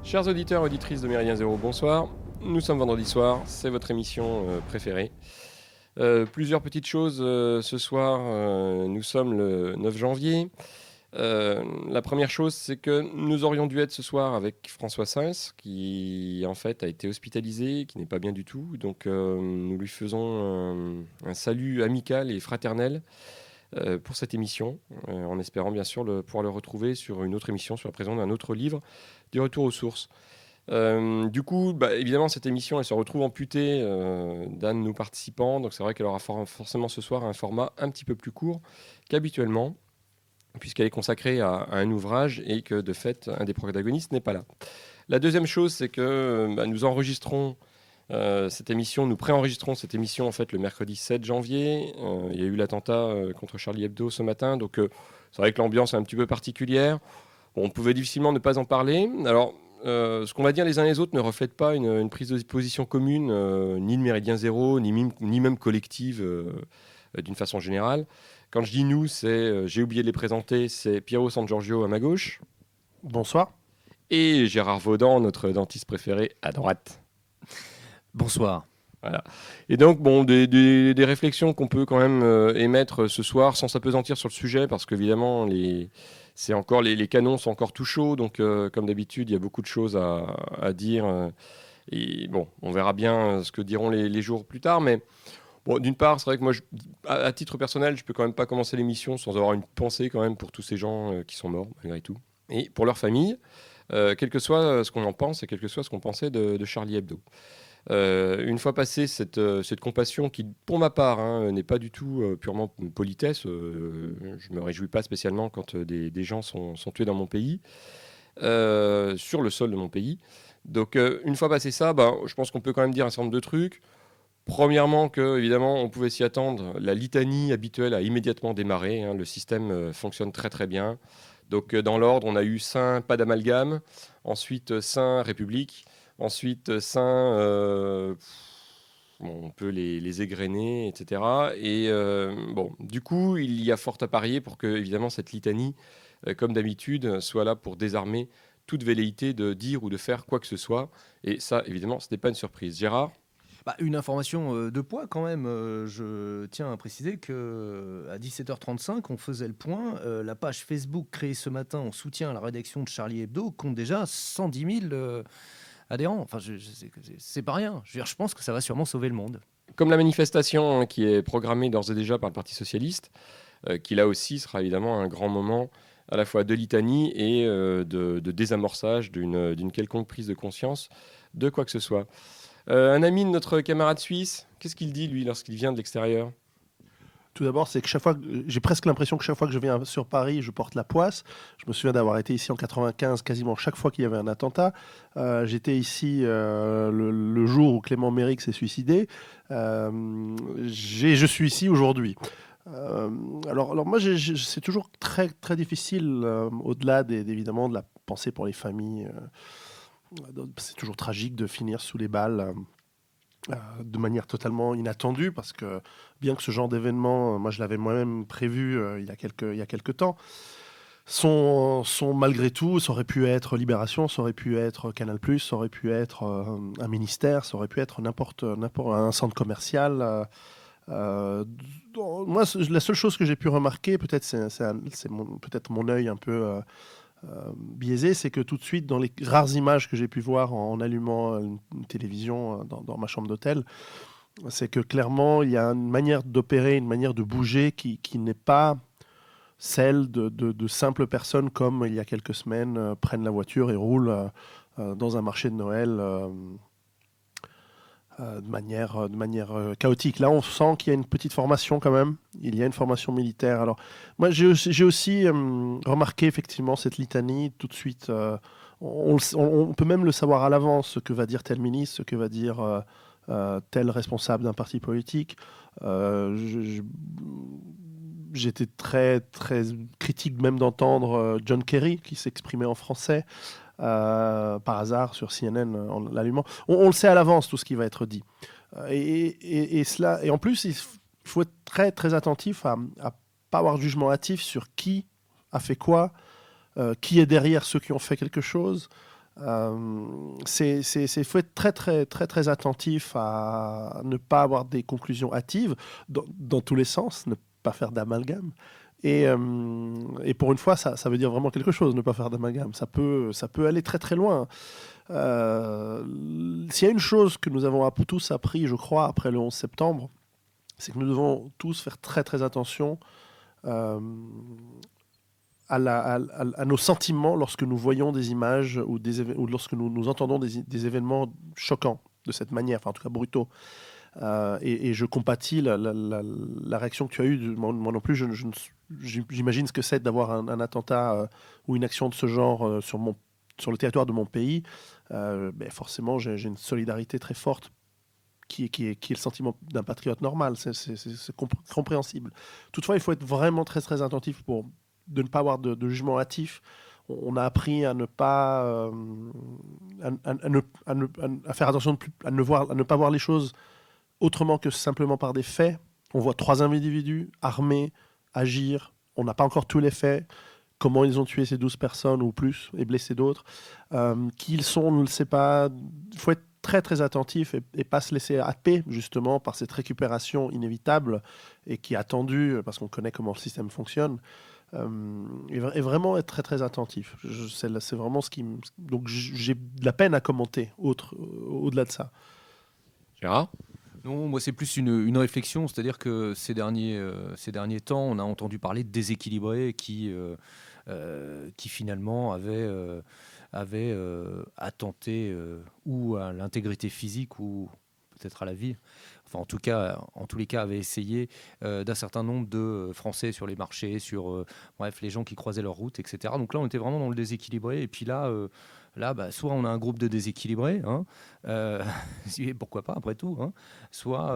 Chers auditeurs et auditrices de Méridien Zéro, bonsoir. Nous sommes vendredi soir, c'est votre émission préférée. Plusieurs petites choses ce soir, nous sommes le 9 janvier. La première chose, c'est que nous aurions dû être ce soir avec François Sins, qui en fait a été hospitalisé, qui n'est pas bien du tout. Donc nous lui faisons un salut amical et fraternel pour cette émission, en espérant bien sûr pouvoir le retrouver sur une autre émission, sur la présence d'un autre livre, du retour aux sources. Du coup, évidemment, cette émission, elle se retrouve amputée d'un de nos participants. Donc c'est vrai qu'elle aura forcément ce soir un format un petit peu plus court qu'habituellement, puisqu'elle est consacrée à un ouvrage et que, de fait, un des protagonistes n'est pas là. La deuxième chose, c'est que nous enregistrons cette émission, nous préenregistrons cette émission en fait le mercredi 7 janvier. Il y a eu l'attentat contre Charlie Hebdo ce matin, donc c'est vrai que l'ambiance est un petit peu particulière. Bon, on pouvait difficilement ne pas en parler. Alors, ce qu'on va dire les uns les autres ne reflète pas une prise de position commune, ni de Méridien Zéro, ni même collective d'une façon générale. Quand je dis nous, j'ai oublié de les présenter, c'est Piero San Giorgio à ma gauche. Bonsoir. Et Gérard Vaudan, notre dentiste préféré, à droite. Bonsoir. Voilà. Et donc, bon, des réflexions qu'on peut quand même émettre ce soir, sans s'apesantir sur le sujet, parce qu'évidemment, les canons sont encore tout chauds, donc comme d'habitude, il y a beaucoup de choses à dire. Et bon, on verra bien ce que diront les jours plus tard, mais bon, d'une part, c'est vrai que moi, à titre personnel, je peux quand même pas commencer l'émission sans avoir une pensée quand même pour tous ces gens qui sont morts, malgré tout, et pour leurs familles, quel que soit ce qu'on en pense et quel que soit ce qu'on pensait de Charlie Hebdo. Une fois passée cette compassion qui, pour ma part, n'est pas du tout purement politesse, je me réjouis pas spécialement quand des gens sont tués dans mon pays, sur le sol de mon pays. Donc, une fois passé ça, je pense qu'on peut quand même dire un certain nombre de trucs. Premièrement, que évidemment, on pouvait s'y attendre. La litanie habituelle a immédiatement démarré. Le système fonctionne très très bien. Donc, dans l'ordre, on a eu Saint, pas d'amalgame. Ensuite, Saint, République. Ensuite, Saint, on peut les égrener, etc. Et du coup, il y a fort à parier pour que, évidemment, cette litanie, comme d'habitude, soit là pour désarmer toute velléité de dire ou de faire quoi que ce soit. Et ça, évidemment, ce n'est pas une surprise. Gérard ? Une information de poids quand même. Je tiens à préciser qu'à 17h35, on faisait le point. La page Facebook créée ce matin en soutien à la rédaction de Charlie Hebdo compte déjà 110 000 adhérents. Enfin, c'est pas rien. Je pense que ça va sûrement sauver le monde. Comme la manifestation qui est programmée d'ores et déjà par le Parti Socialiste, qui là aussi sera évidemment un grand moment à la fois de litanie et de désamorçage d'une quelconque prise de conscience de quoi que ce soit. Un ami de notre camarade suisse, qu'est-ce qu'il dit, lui, lorsqu'il vient de l'extérieur ? Tout d'abord, c'est que j'ai presque l'impression que chaque fois que je viens sur Paris, je porte la poisse. Je me souviens d'avoir été ici en 95, quasiment chaque fois qu'il y avait un attentat. J'étais ici le jour où Clément Méric s'est suicidé. Je suis ici aujourd'hui. Alors moi, c'est toujours très, très difficile, au-delà évidemment de la pensée pour les familles. C'est toujours tragique de finir sous les balles de manière totalement inattendue, parce que bien que ce genre d'événement, moi je l'avais moi-même prévu il y a quelques temps, sont malgré tout, ça aurait pu être Libération, ça aurait pu être Canal+, ça aurait pu être un ministère, ça aurait pu être n'importe un centre commercial. Moi, la seule chose que j'ai pu remarquer, peut-être c'est peut-être mon œil un peu biaisé, c'est que tout de suite, dans les rares images que j'ai pu voir en allumant une télévision dans ma chambre d'hôtel, c'est que clairement, il y a une manière d'opérer, une manière de bouger qui n'est pas celle de simples personnes comme il y a quelques semaines prennent la voiture et roulent dans un marché de Noël de manière chaotique. Là, on sent qu'il y a une petite formation quand même. Il y a une formation militaire. Alors, moi, j'ai aussi remarqué effectivement cette litanie tout de suite. On peut même le savoir à l'avance, ce que va dire tel ministre, ce que va dire tel responsable d'un parti politique. J'étais très, très critique même d'entendre John Kerry qui s'exprimait en français. Par hasard sur CNN en l'allumant. On le sait à l'avance tout ce qui va être dit. Et en plus, il faut être très, très attentif à pas avoir de jugement hâtif sur qui a fait quoi, qui est derrière ceux qui ont fait quelque chose. Il faut être très, très, très, très attentif à ne pas avoir des conclusions hâtives dans tous les sens, ne pas faire d'amalgame. Et pour une fois, ça veut dire vraiment quelque chose, ne pas faire d'amalgame. Ça peut aller très très loin. S'il y a une chose que nous avons tous appris, je crois, après le 11 septembre, c'est que nous devons tous faire très très attention à nos sentiments lorsque nous voyons des images ou lorsque nous entendons des événements choquants de cette manière, enfin en tout cas brutaux. Et je compatis la réaction que tu as eue. Moi non plus, j'imagine ce que c'est d'avoir un attentat ou une action de ce genre sur le territoire de mon pays. Forcément, j'ai une solidarité très forte qui est le sentiment d'un patriote normal. C'est compréhensible. Toutefois, il faut être vraiment très, très attentif de ne pas avoir de jugement hâtif. On a appris à ne pas à faire attention à ne pas voir les choses autrement que simplement par des faits. On voit 3 individus armés agir. On n'a pas encore tous les faits. Comment ils ont tué ces 12 personnes ou plus et blessé d'autres. Qui ils sont, on ne le sait pas. Il faut être très très attentif et pas se laisser happer justement par cette récupération inévitable et qui est attendue parce qu'on connaît comment le système fonctionne. Et vraiment être très très attentif. C'est vraiment ce qui donc j'ai de la peine à commenter au-delà de ça. Gérard ? Non, moi c'est plus une réflexion, c'est-à-dire que ces derniers temps, on a entendu parler de déséquilibrés qui finalement avaient attenté ou à l'intégrité physique ou peut-être à la vie. Enfin, en tous les cas, avaient essayé d'un certain nombre de Français sur les marchés, sur bref, les gens qui croisaient leur route, etc. Donc là, on était vraiment dans le déséquilibré. Et puis là, soit on a un groupe de déséquilibrés, hein, pourquoi pas après tout, hein, soit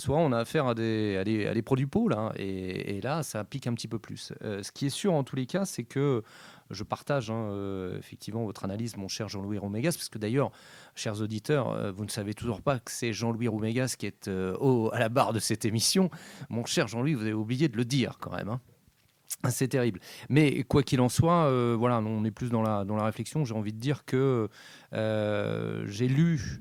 on a affaire à des produits pôles, hein, et là, ça pique un petit peu plus. Ce qui est sûr en tous les cas, c'est que je partage effectivement votre analyse, mon cher Jean-Louis Roumégas, parce que d'ailleurs, chers auditeurs, vous ne savez toujours pas que c'est Jean-Louis Roumégas qui est à la barre de cette émission. Mon cher Jean-Louis, vous avez oublié de le dire quand même, hein. C'est terrible. Mais quoi qu'il en soit, voilà, on est plus dans la réflexion. J'ai envie de dire que j'ai lu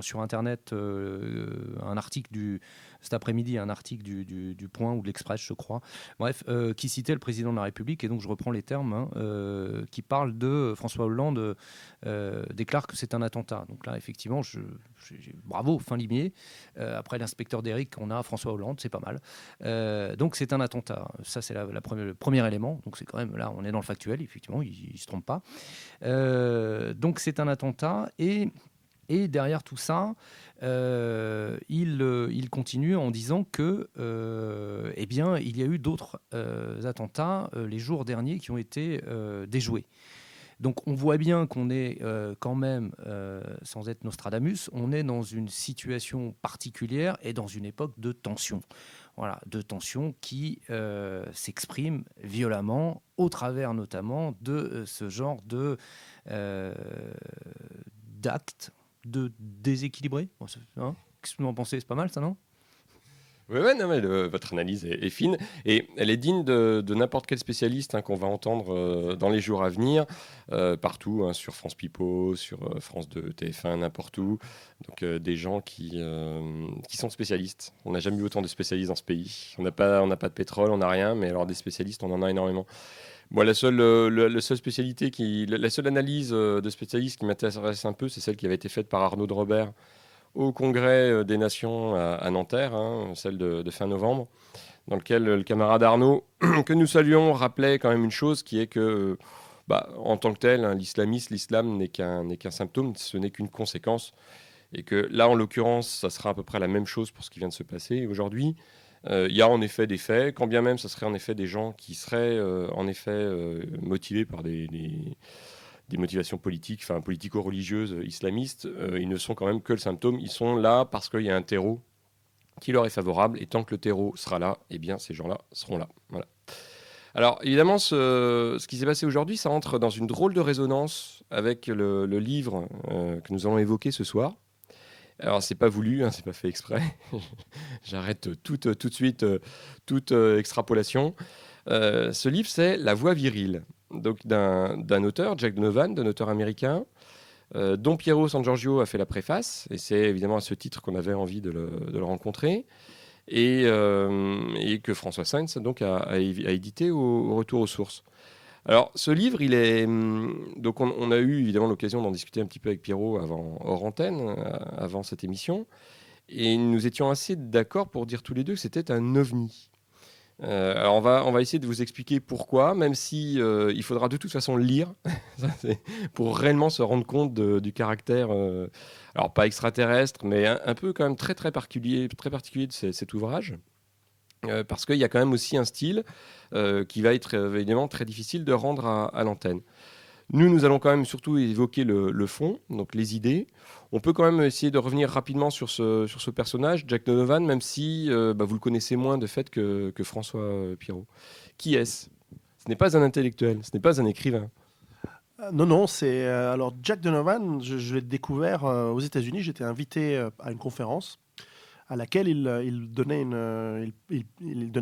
sur Internet un article cet après-midi, un article du Point ou de l'Express, je crois, bref, qui citait le président de la République, et donc je reprends les termes, hein, qui parle de François Hollande déclare que c'est un attentat. Donc là, effectivement, bravo, fin limier. Après l'inspecteur d'Éric, on a François Hollande, c'est pas mal. Donc c'est un attentat. Ça, c'est le premier élément. Donc c'est quand même, là, on est dans le factuel, effectivement, il ne se trompe pas. Donc c'est un attentat, et derrière tout ça, il continue en disant que, eh bien, il y a eu d'autres attentats les jours derniers qui ont été déjoués. Donc on voit bien qu'on est quand même, sans être Nostradamus, on est dans une situation particulière et dans une époque de tension. Voilà, de tension qui s'exprime violemment au travers notamment de ce genre d'actes de déséquilibrés. Hein, qu'est-ce que vous en pensez ? C'est pas mal ça, non ? Oui, non, mais votre analyse est fine et elle est digne de n'importe quel spécialiste, hein, qu'on va entendre dans les jours à venir, partout, hein, sur France Pipo, sur France 2, TF1, n'importe où. Donc des gens qui sont spécialistes. On n'a jamais eu autant de spécialistes dans ce pays. On n'a pas de pétrole, on n'a rien, mais alors des spécialistes, on en a énormément. Moi, la seule analyse de spécialiste qui m'intéresse un peu, c'est celle qui avait été faite par Arnaud de Robert au Congrès des Nations à Nanterre, hein, celle de fin novembre, dans lequel le camarade Arnaud, que nous saluons, rappelait quand même une chose, qui est que, en tant que tel, hein, l'islam n'est qu'un symptôme, ce n'est qu'une conséquence, et que là, en l'occurrence, ça sera à peu près la même chose pour ce qui vient de se passer aujourd'hui. Il y a en effet des faits, quand bien même ça serait en effet des gens qui seraient motivés par des motivations politiques, enfin politico-religieuses islamistes, ils ne sont quand même que le symptôme. Ils sont là parce qu'il y a un terreau qui leur est favorable, et tant que le terreau sera là, eh bien ces gens-là seront là. Voilà. Alors évidemment, ce qui s'est passé aujourd'hui, ça entre dans une drôle de résonance avec le livre que nous allons évoquer ce soir. Alors c'est pas voulu, hein, c'est pas fait exprès. J'arrête tout de suite toute extrapolation. Ce livre, c'est La Voix virile. donc d'un auteur, Jack Donovan, d'un auteur américain, dont Piero San Giorgio a fait la préface, et c'est évidemment à ce titre qu'on avait envie de le rencontrer, et que François Sainz donc, a édité au Retour aux sources. Alors, ce livre, il est. Donc, on a eu évidemment l'occasion d'en discuter un petit peu avec Pierrot hors antenne, avant cette émission. Et nous étions assez d'accord pour dire tous les deux que c'était un ovni. Alors, on va essayer de vous expliquer pourquoi, même si il faudra de toute façon le lire pour réellement se rendre compte du caractère, alors pas extraterrestre, mais un peu quand même très, très particulier de cet ouvrage. Parce qu'il y a quand même aussi un style qui va être évidemment très difficile de rendre à l'antenne. Nous allons quand même surtout évoquer le fond, donc les idées. On peut quand même essayer de revenir rapidement sur ce personnage, Jack Donovan, même si vous le connaissez moins de fait que François Piero. Qui est-ce ? Ce n'est pas un intellectuel, ce n'est pas un écrivain. Non, c'est... alors, Jack Donovan, je l'ai découvert aux États-Unis. J'étais invité à une conférence à laquelle il donnait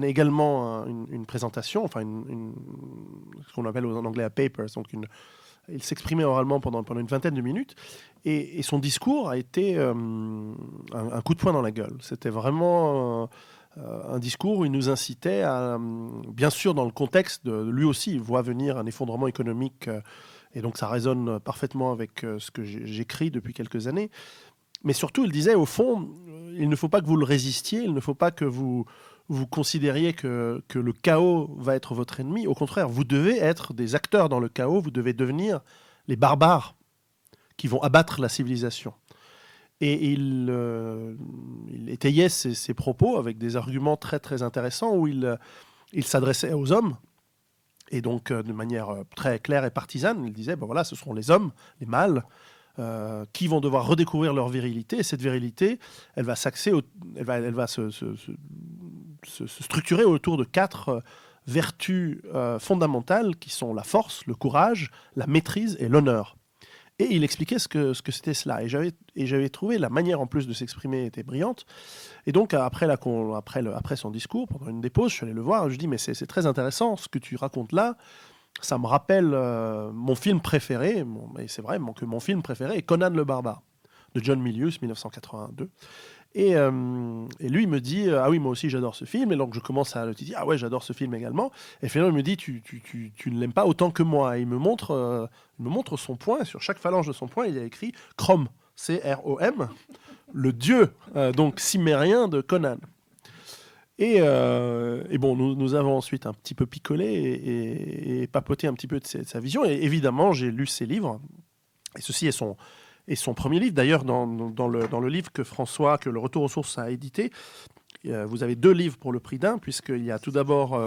également une présentation, enfin ce qu'on appelle en anglais un paper. Donc il s'exprimait oralement pendant une vingtaine de minutes, et son discours a été un coup de poing dans la gueule. C'était vraiment un discours où il nous incitait à, bien sûr dans le contexte lui aussi, il voit venir un effondrement économique, et donc ça résonne parfaitement avec ce que j'écris depuis quelques années. Mais surtout, il disait, au fond, il ne faut pas que vous le résistiez, il ne faut pas que vous considériez que le chaos va être votre ennemi. Au contraire, vous devez être des acteurs dans le chaos, vous devez devenir les barbares qui vont abattre la civilisation. Et il étayait ses propos avec des arguments très, très intéressants où il s'adressait aux hommes. Et donc, de manière très claire et partisane, il disait, voilà, ce seront les hommes, les mâles, qui vont devoir redécouvrir leur virilité. Et cette virilité, elle va s'axer, elle va se structurer autour de 4 vertus fondamentales qui sont la force, le courage, la maîtrise et l'honneur. Et il expliquait ce que c'était cela. Et j'avais trouvé la manière en plus de s'exprimer était brillante. Et donc après son discours, pendant une des pauses, je suis allé le voir. Je lui dis, mais c'est très intéressant ce que tu racontes là. Ça me rappelle mon film préféré, et c'est vrai que mon film préféré est Conan le Barbare, de John Milius, 1982. Et lui, il me dit, ah oui, moi aussi j'adore ce film. Et donc je commence à le dire, ah ouais, j'adore ce film également. Et finalement, il me dit, tu ne l'aimes pas autant que moi. Et il me montre son poing. Sur chaque phalange de son poing, il y a écrit Crom, C-R-O-M, le dieu donc cimérien de Conan. Et bon, nous avons ensuite un petit peu picolé et papoté un petit peu de sa vision. Et évidemment, j'ai lu ses livres. Et ceci est son premier livre. D'ailleurs, dans le livre que le Retour aux sources a édité, vous avez 2 livres pour le prix d'un, puisqu'il y a tout d'abord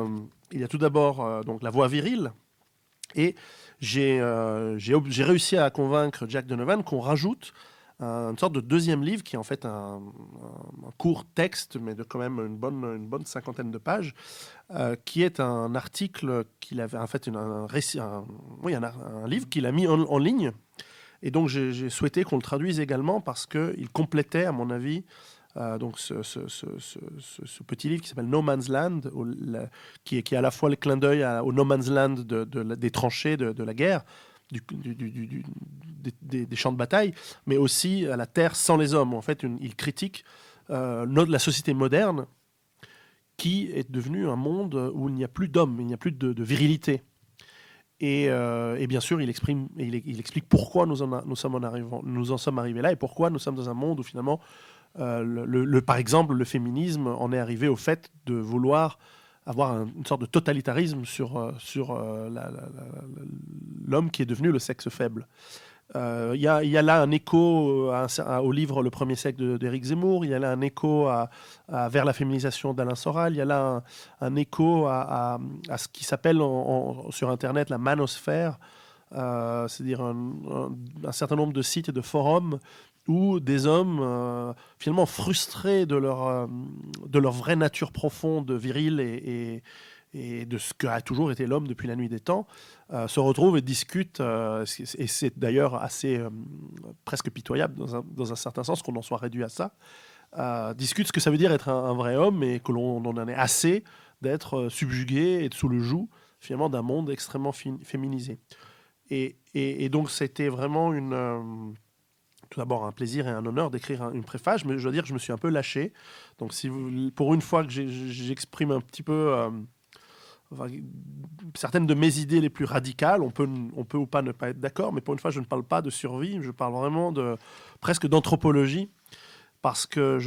donc La voix virile. Et j'ai réussi à convaincre Jack Donovan qu'on rajoute une sorte de 2e livre qui est en fait un court texte, mais de quand même une bonne 50aine de pages, qui est un article qu'il avait, en fait un livre qu'il a mis en ligne. Et donc j'ai souhaité qu'on le traduise également parce qu'il complétait, à mon avis, donc ce petit livre qui s'appelle No Man's Land, qui est à la fois le clin d'œil au No Man's Land des tranchées de la guerre, des champs de bataille, mais aussi à la terre sans les hommes. En fait, il critique la société moderne qui est devenue un monde où il n'y a plus d'hommes, il n'y a plus de virilité. Et bien sûr, il explique pourquoi nous en sommes arrivés là et pourquoi nous sommes dans un monde où finalement, par exemple, le féminisme en est arrivé au fait de vouloir avoir une sorte de totalitarisme sur l'homme qui est devenu le sexe faible. Il y a là un écho au livre Le Premier siècle d'Éric Zemmour, il y a là un écho vers la féminisation d'Alain Soral, il y a là un écho à ce qui s'appelle sur Internet la manosphère, c'est-à-dire un certain nombre de sites et de forums où des hommes finalement frustrés de leur vraie nature profonde, virile et de ce qu'a toujours été l'homme depuis la nuit des temps, se retrouvent et discutent, et c'est d'ailleurs assez presque pitoyable dans un certain sens qu'on en soit réduit à ça, discutent ce que ça veut dire être un vrai homme et que l'on en ait assez d'être subjugué et sous le joug finalement d'un monde extrêmement féminisé. Et donc c'était vraiment tout d'abord un plaisir et un honneur d'écrire une préface, mais je dois dire que je me suis un peu lâché. Donc pour une fois que j'exprime un petit peu certaines de mes idées les plus radicales, on peut ou pas ne pas être d'accord, mais pour une fois je ne parle pas de survie, je parle vraiment presque d'anthropologie, parce que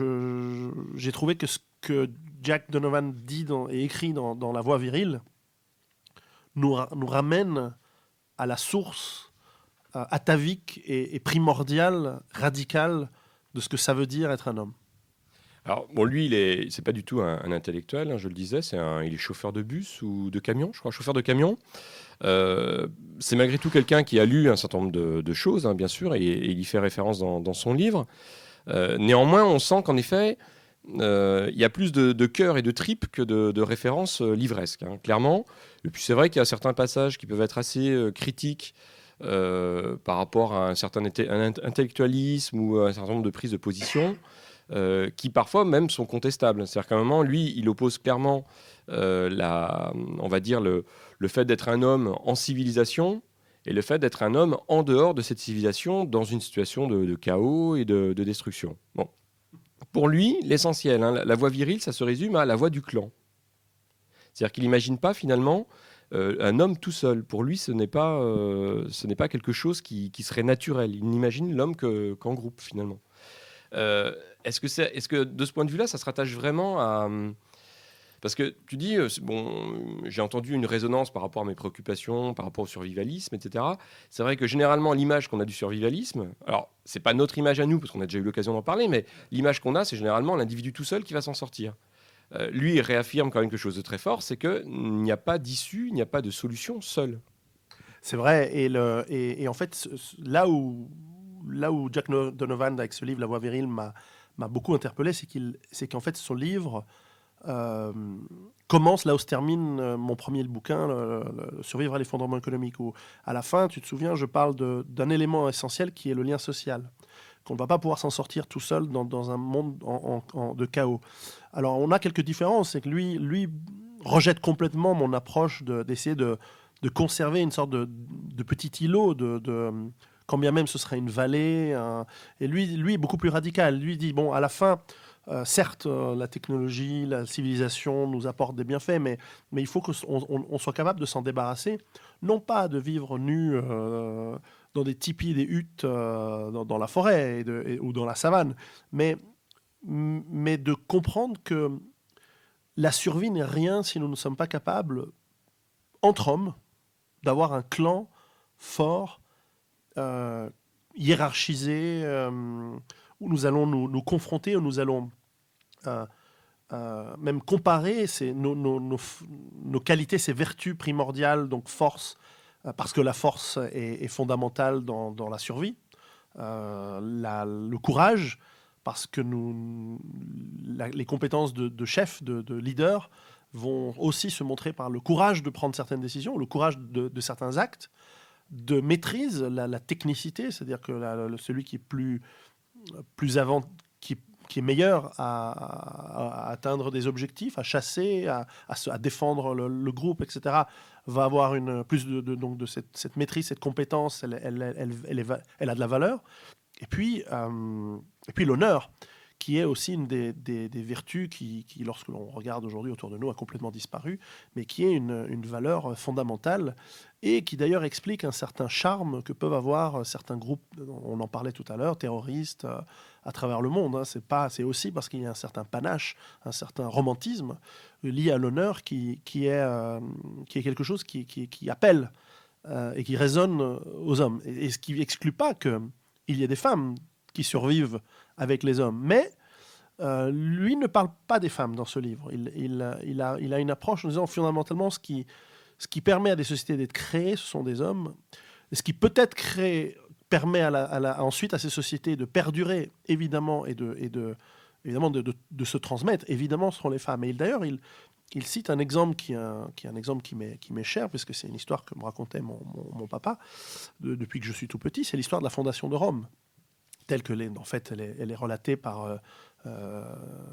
j'ai trouvé que ce que Jack Donovan dit et écrit dans La Voix virile nous ramène à la source atavique et primordiale, radicale de ce que ça veut dire être un homme. Alors, bon, lui, c'est pas du tout un intellectuel, hein, je le disais, il est chauffeur de bus ou de camion, je crois, chauffeur de camion. C'est malgré tout quelqu'un qui a lu un certain nombre de choses, hein, bien sûr, et il y fait référence dans son livre. Néanmoins, on sent qu'en effet, il y a plus de cœur et de tripes que de références livresques, hein, clairement. Et puis c'est vrai qu'il y a certains passages qui peuvent être assez critiques par rapport à un certain intellectualisme ou à un certain nombre de prises de position qui parfois même sont contestables. C'est-à-dire qu'à un moment, lui, il oppose clairement on va dire le fait d'être un homme en civilisation et le fait d'être un homme en dehors de cette civilisation dans une situation de chaos et de destruction. Bon. Pour lui, l'essentiel, hein, la voix virile, ça se résume à la voix du clan. C'est-à-dire qu'il n'imagine pas finalement un homme tout seul. Pour lui, ce n'est pas quelque chose qui serait naturel. Il n'imagine l'homme qu'en groupe finalement. Est-ce que de ce point de vue-là, ça se rattache vraiment à... Parce que tu dis, j'ai entendu une résonance par rapport à mes préoccupations, par rapport au survivalisme, etc. C'est vrai que généralement, l'image qu'on a du survivalisme, alors, c'est pas notre image à nous, parce qu'on a déjà eu l'occasion d'en parler, mais l'image qu'on a, c'est généralement l'individu tout seul qui va s'en sortir. Lui, il réaffirme quand même quelque chose de très fort, c'est qu'il n'y a pas d'issue, il n'y a pas de solution seule. C'est vrai, et en fait, là où Jack Donovan, avec ce livre, La Voix virile, m'a beaucoup interpellé, c'est qu'en fait, son livre commence là où se termine mon premier bouquin, Survivre à l'effondrement économique, où à la fin, tu te souviens, je parle d'un élément essentiel qui est le lien social, qu'on ne va pas pouvoir s'en sortir tout seul dans un monde de chaos. Alors, on a quelques différences, c'est que lui rejette complètement mon approche d'essayer de conserver une sorte de petit îlot, quand bien même ce serait une vallée. Et lui est beaucoup plus radical. Lui dit, bon, à la fin, certes, la technologie, la civilisation nous apportent des bienfaits, mais il faut qu'on soit capable de s'en débarrasser, non pas de vivre nus dans des tipis, des huttes dans la forêt ou dans la savane, mais de comprendre que la survie n'est rien si nous ne sommes pas capables, entre hommes, d'avoir un clan fort, hiérarchisé, où nous allons nous confronter, où nous allons même comparer nos qualités, ces vertus primordiales, donc force, parce que la force est fondamentale dans la survie, le courage, parce que les compétences de chef, de leader, vont aussi se montrer par le courage de prendre certaines décisions, le courage de certains actes, de maîtrise, la technicité, c'est-à-dire que celui qui est plus avant, qui est meilleur à atteindre des objectifs, à chasser, à défendre le groupe, etc., va avoir plus de cette maîtrise, cette compétence, elle a de la valeur. Et puis l'honneur, qui est aussi une des vertus qui, lorsque l'on regarde aujourd'hui autour de nous, a complètement disparu, mais qui est une valeur fondamentale et qui d'ailleurs explique un certain charme que peuvent avoir certains groupes, on en parlait tout à l'heure, terroristes à travers le monde. C'est aussi parce qu'il y a un certain panache, un certain romantisme lié à l'honneur qui est quelque chose qui appelle et qui résonne aux hommes. Et ce qui n'exclut pas qu'il y ait des femmes qui survivent avec les hommes. Mais lui ne parle pas des femmes dans ce livre. Il a une approche en disant fondamentalement ce qui permet à des sociétés d'être créées, ce sont des hommes. Et ce qui peut-être permet ensuite à ces sociétés de perdurer, évidemment, et de se transmettre, évidemment, ce seront les femmes. Et d'ailleurs, il cite un exemple qui est un exemple qui m'est cher, puisque c'est une histoire que me racontait mon papa depuis que je suis tout petit. C'est l'histoire de la fondation de Rome, telle que en fait, elle est relatée par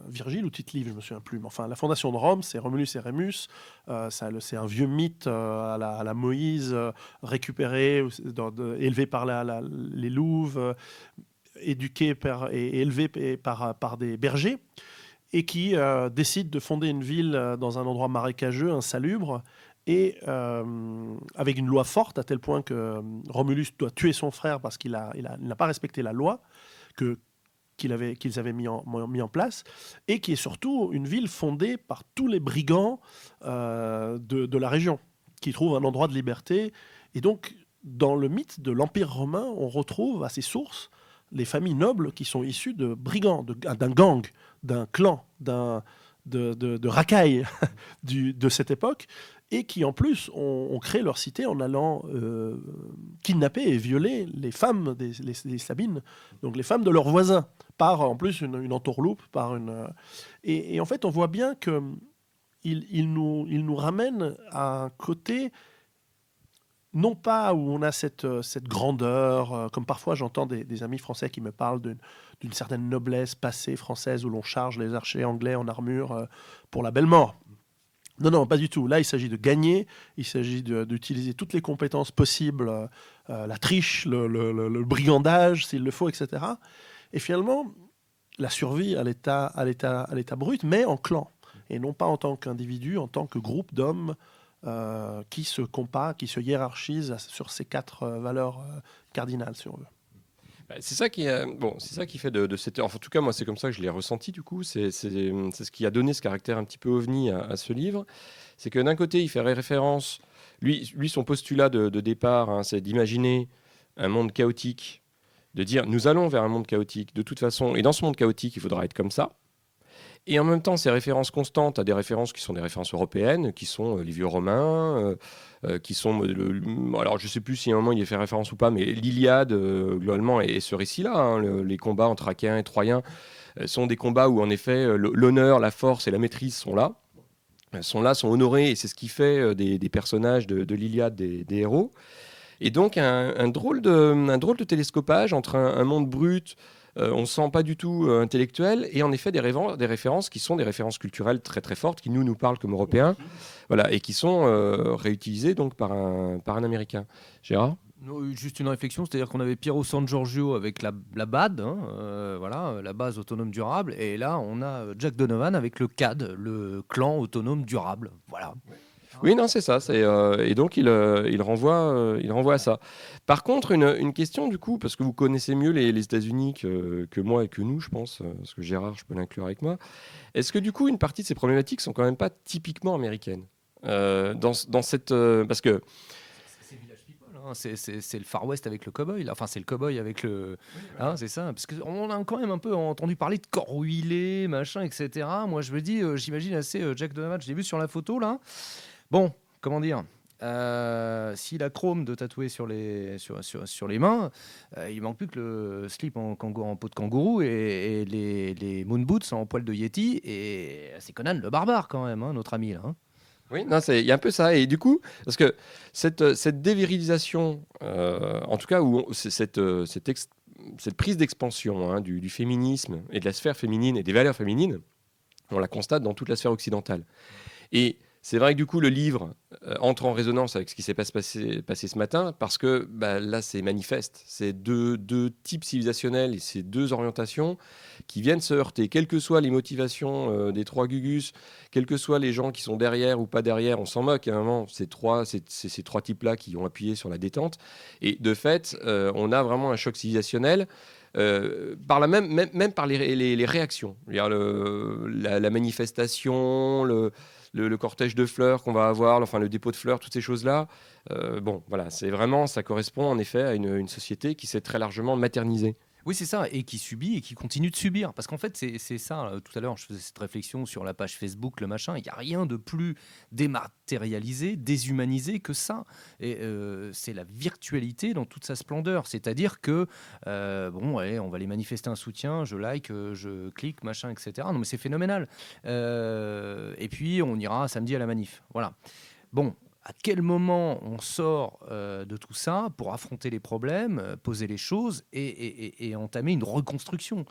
Virgile ou Tite-Live, je me souviens plus. Mais enfin, la fondation de Rome, c'est Romulus et Rémus. C'est un vieux mythe à la Moïse, récupéré, élevé par les louves, éduqué et élevé par des bergers, et qui décide de fonder une ville dans un endroit marécageux, insalubre, et avec une loi forte, à tel point que Romulus doit tuer son frère parce qu'il n'a pas respecté la loi qu'ils avaient mis en place, et qui est surtout une ville fondée par tous les brigands de la région, qui trouvent un endroit de liberté. Et donc, dans le mythe de l'Empire romain, on retrouve à ses sources les familles nobles qui sont issues de brigands, d'un gang, d'un clan, de racailles de cette époque, et qui en plus ont créé leur cité en allant kidnapper et violer les femmes des Sabines, donc les femmes de leurs voisins, par en plus une entourloupe, et en fait on voit bien que il nous ramène à un côté, non pas où on a cette grandeur, comme parfois j'entends des amis français qui me parlent d'une certaine noblesse passée française où l'on charge les archers anglais en armure pour la belle mort. Non, non, pas du tout. Là, il s'agit de gagner, il s'agit d'utiliser toutes les compétences possibles, la triche, le brigandage, s'il le faut, etc. Et finalement, la survie à l'état brut, mais en clan, et non pas en tant qu'individu, en tant que groupe d'hommes qui se hiérarchisent sur ces 4 valeurs cardinales, si on veut. C'est ça qui fait de cette... Enfin, en tout cas, moi, c'est comme ça que je l'ai ressenti, du coup. C'est ce qui a donné ce caractère un petit peu ovni à ce livre. C'est que d'un côté, il fait référence... Lui son postulat de départ, hein, c'est d'imaginer un monde chaotique, de dire, nous allons vers un monde chaotique, de toute façon, et dans ce monde chaotique, il faudra être comme ça. Et en même temps, ces références constantes à des références qui sont des références européennes, qui sont les vieux romains, qui sont... alors, je ne sais plus si à un moment il y a fait référence ou pas, mais l'Iliade, globalement, est ce récit-là. Hein, les combats entre Achéens et Troyens sont des combats où, en effet, l'honneur, la force et la maîtrise sont là, sont honorés, et c'est ce qui fait des personnages de l'Iliade, des héros. Et donc, un drôle de télescopage entre un monde brut, on ne sent pas du tout intellectuel, et en effet des références qui sont des références culturelles très très fortes, qui nous parlent comme Européens, voilà, et qui sont réutilisées donc par un Américain. Gérard ? Juste une réflexion, c'est-à-dire qu'on avait Piero San Giorgio avec la BAD, hein, voilà, la base autonome durable, et là on a Jack Donovan avec le CAD, le clan autonome durable. Voilà. Oui, non, c'est ça. Et donc, il renvoie à ça. Par contre, une question, du coup, parce que vous connaissez mieux les États-Unis que moi et que nous, je pense, parce que Gérard, je peux l'inclure avec moi. Est-ce que, du coup, une partie de ces problématiques sont quand même pas typiquement américaines dans cette... parce que... C'est Village People, hein. C'est le Far West avec le cowboy. Enfin, c'est le cowboy avec le... Oui, voilà. Hein, c'est ça. Parce qu'on a quand même un peu entendu parler de corps huilé, machin, etc. Moi, je me dis, j'imagine assez Jack Donovan. Je l'ai vu sur la photo, là. Bon, comment dire, s'il a Chrome de tatouer sur les mains, il manque plus que le slip en peau de kangourou et les moon boots en poil de Yeti. Et c'est Conan le barbare quand même, hein, notre ami là. Hein. Oui, non, il y a un peu ça. Et du coup, parce que cette dévirilisation, en tout cas, où cette prise d'expansion, hein, du féminisme et de la sphère féminine et des valeurs féminines, on la constate dans toute la sphère occidentale. Et c'est vrai que du coup, le livre entre en résonance avec ce qui s'est passé ce matin, parce que là, c'est manifeste. C'est deux types civilisationnels et ces deux orientations qui viennent se heurter. Quelles que soient les motivations des 3 Gugus, quels que soient les gens qui sont derrière ou pas derrière, on s'en moque. À un moment, c'est ces 3 types-là qui ont appuyé sur la détente. Et de fait, on a vraiment un choc civilisationnel. Même par les réactions. La manifestation, le cortège de fleurs qu'on va avoir, enfin le dépôt de fleurs, toutes ces choses-là. Bon, voilà, ça correspond en effet à une société qui s'est très largement maternisée. Oui, c'est ça, et qui subit et qui continue de subir. Parce qu'en fait, c'est ça. Tout à l'heure, je faisais cette réflexion sur la page Facebook, le machin. Il n'y a rien de plus dématérialisé, déshumanisé que ça. Et c'est la virtualité dans toute sa splendeur. C'est-à-dire que, allez, on va aller manifester un soutien, je like, je clique, machin, etc. Non, mais c'est phénoménal. Et puis, on ira samedi à la manif. Voilà. Bon. à quel moment on sort de tout ça pour affronter les problèmes, poser les choses et entamer une reconstruction.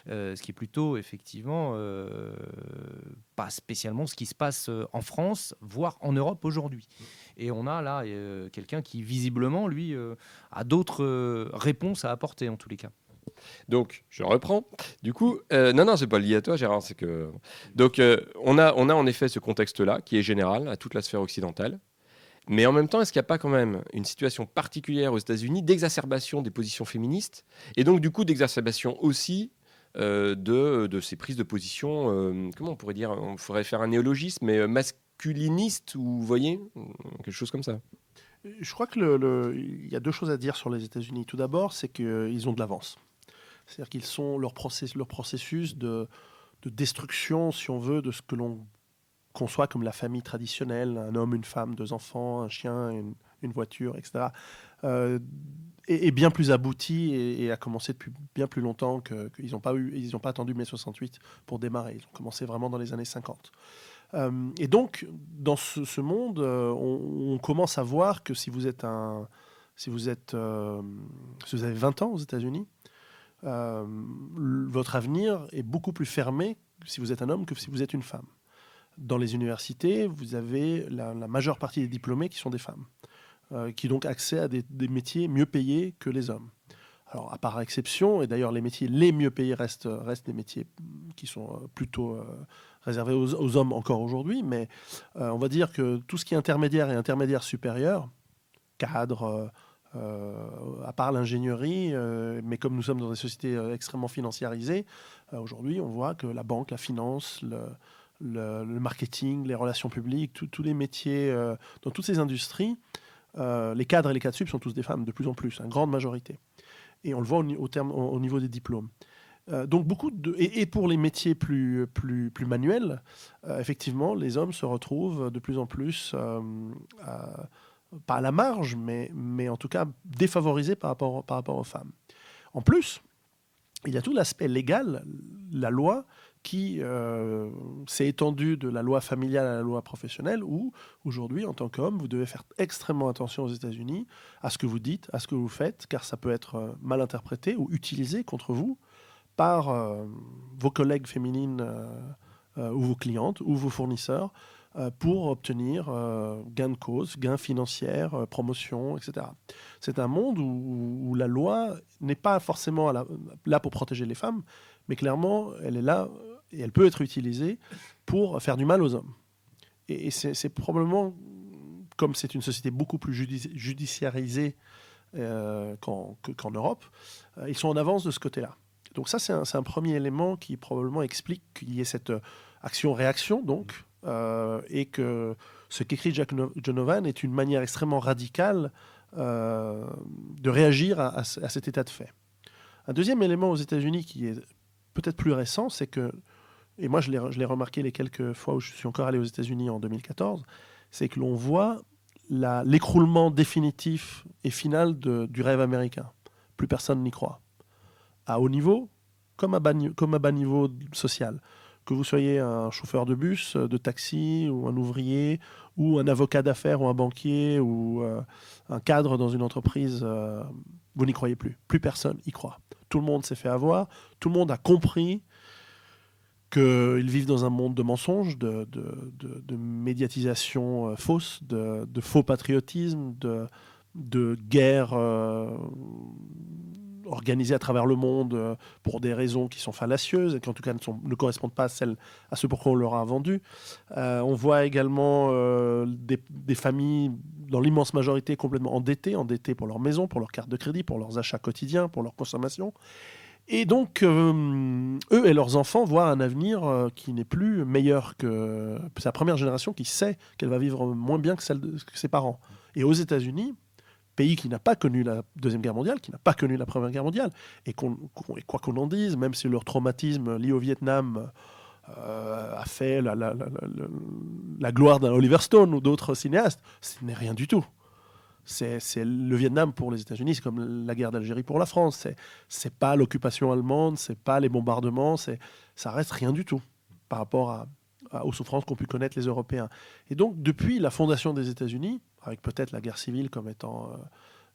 Ce qui est plutôt, effectivement, pas spécialement ce qui se passe en France, voire en Europe aujourd'hui. Et on a là quelqu'un qui, visiblement, lui, a d'autres réponses à apporter, en tous les cas. Donc, je reprends. Du coup, non, c'est pas lié à toi, Gérard. C'est que donc on a en effet ce contexte-là qui est général à toute la sphère occidentale. Mais en même temps, est-ce qu'il n'y a pas quand même une situation particulière aux États-Unis d'exacerbation des positions féministes et donc du coup d'exacerbation aussi de ces prises de position, comment on pourrait dire, on pourrait faire un néologisme, mais masculiniste ou vous voyez, quelque chose comme ça. Je crois que il y a deux choses à dire sur les États-Unis. Tout d'abord, c'est qu'ils ont de l'avance. C'est-à-dire qu'ils sont leur processus de destruction, si on veut, de ce que l'on conçoit comme la famille traditionnelle, un homme, une femme, 2 enfants, un chien, une voiture, etc., est bien plus abouti et a commencé depuis bien plus longtemps qu'ils n'ont pas attendu mai 68 pour démarrer. Ils ont commencé vraiment dans les années 50. Et donc, dans ce monde, on commence à voir que si vous avez 20 ans aux États-Unis, votre avenir est beaucoup plus fermé si vous êtes un homme que si vous êtes une femme. Dans les universités, vous avez la majeure partie des diplômés qui sont des femmes, qui ont donc accès à des métiers mieux payés que les hommes. Alors, à part exception, et d'ailleurs les métiers les mieux payés restent des métiers qui sont plutôt réservés aux hommes encore aujourd'hui, mais on va dire que tout ce qui est intermédiaire et intermédiaire supérieur, cadre, à part l'ingénierie, mais comme nous sommes dans des sociétés extrêmement financiarisées, aujourd'hui on voit que la banque, la finance, le marketing, les relations publiques, tous les métiers, dans toutes ces industries, les cadres et les cadres sup sont tous des femmes, de plus en plus, une grande majorité. Et on le voit au niveau des diplômes. Donc et pour les métiers plus manuels, effectivement, les hommes se retrouvent de plus en plus, pas à la marge, mais en tout cas défavorisés par rapport aux femmes. En plus, il y a tout l'aspect légal, la loi, qui s'est étendue de la loi familiale à la loi professionnelle, où aujourd'hui, en tant qu'homme, vous devez faire extrêmement attention aux États-Unis à ce que vous dites, à ce que vous faites, car ça peut être mal interprété ou utilisé contre vous par vos collègues féminines ou vos clientes ou vos fournisseurs pour obtenir gain de cause, gain financier, promotion, etc. C'est un monde où la loi n'est pas forcément là pour protéger les femmes, mais clairement, elle est là et elle peut être utilisée pour faire du mal aux hommes. Et c'est probablement, comme c'est une société beaucoup plus judiciarisée qu'en Europe, ils sont en avance de ce côté-là. Donc ça, c'est un premier élément qui probablement explique qu'il y ait cette action-réaction, donc, et que ce qu'écrit Jack Donovan est une manière extrêmement radicale de réagir à cet état de fait. Un deuxième élément aux États-Unis qui est peut-être plus récent, c'est que, et moi je l'ai remarqué les quelques fois où je suis encore allé aux États-Unis en 2014, c'est que l'on voit l'écroulement définitif et final du rêve américain. Plus personne n'y croit. À haut niveau, comme à bas niveau social. Que vous soyez un chauffeur de bus, de taxi, ou un ouvrier, ou un avocat d'affaires, ou un banquier, ou un cadre dans une entreprise, vous n'y croyez plus. Plus personne y croit. Tout le monde s'est fait avoir. Tout le monde a compris qu'ils vivent dans un monde de mensonges, de médiatisation fausse, de faux patriotisme, de guerre organisées à travers le monde pour des raisons qui sont fallacieuses et qui en tout cas ne correspondent pas à ce pourquoi on leur a vendu. On voit également des familles, dans l'immense majorité, complètement endettées pour leur maison, pour leur carte de crédit, pour leurs achats quotidiens, pour leur consommation. Et donc, eux et leurs enfants voient un avenir qui n'est plus meilleur que... C'est la première génération qui sait qu'elle va vivre moins bien que celle que ses parents. Et aux États-Unis, pays qui n'a pas connu la Deuxième Guerre mondiale, qui n'a pas connu la Première Guerre mondiale, et quoi qu'on en dise, même si leur traumatisme lié au Vietnam a fait la gloire d'un Oliver Stone ou d'autres cinéastes, ce n'est rien du tout. C'est le Vietnam pour les États-Unis, c'est comme la guerre d'Algérie pour la France. C'est pas l'occupation allemande, c'est pas les bombardements, ça reste rien du tout par rapport aux souffrances qu'ont pu connaître les Européens. Et donc, depuis la fondation des États-Unis, avec peut-être la guerre civile comme étant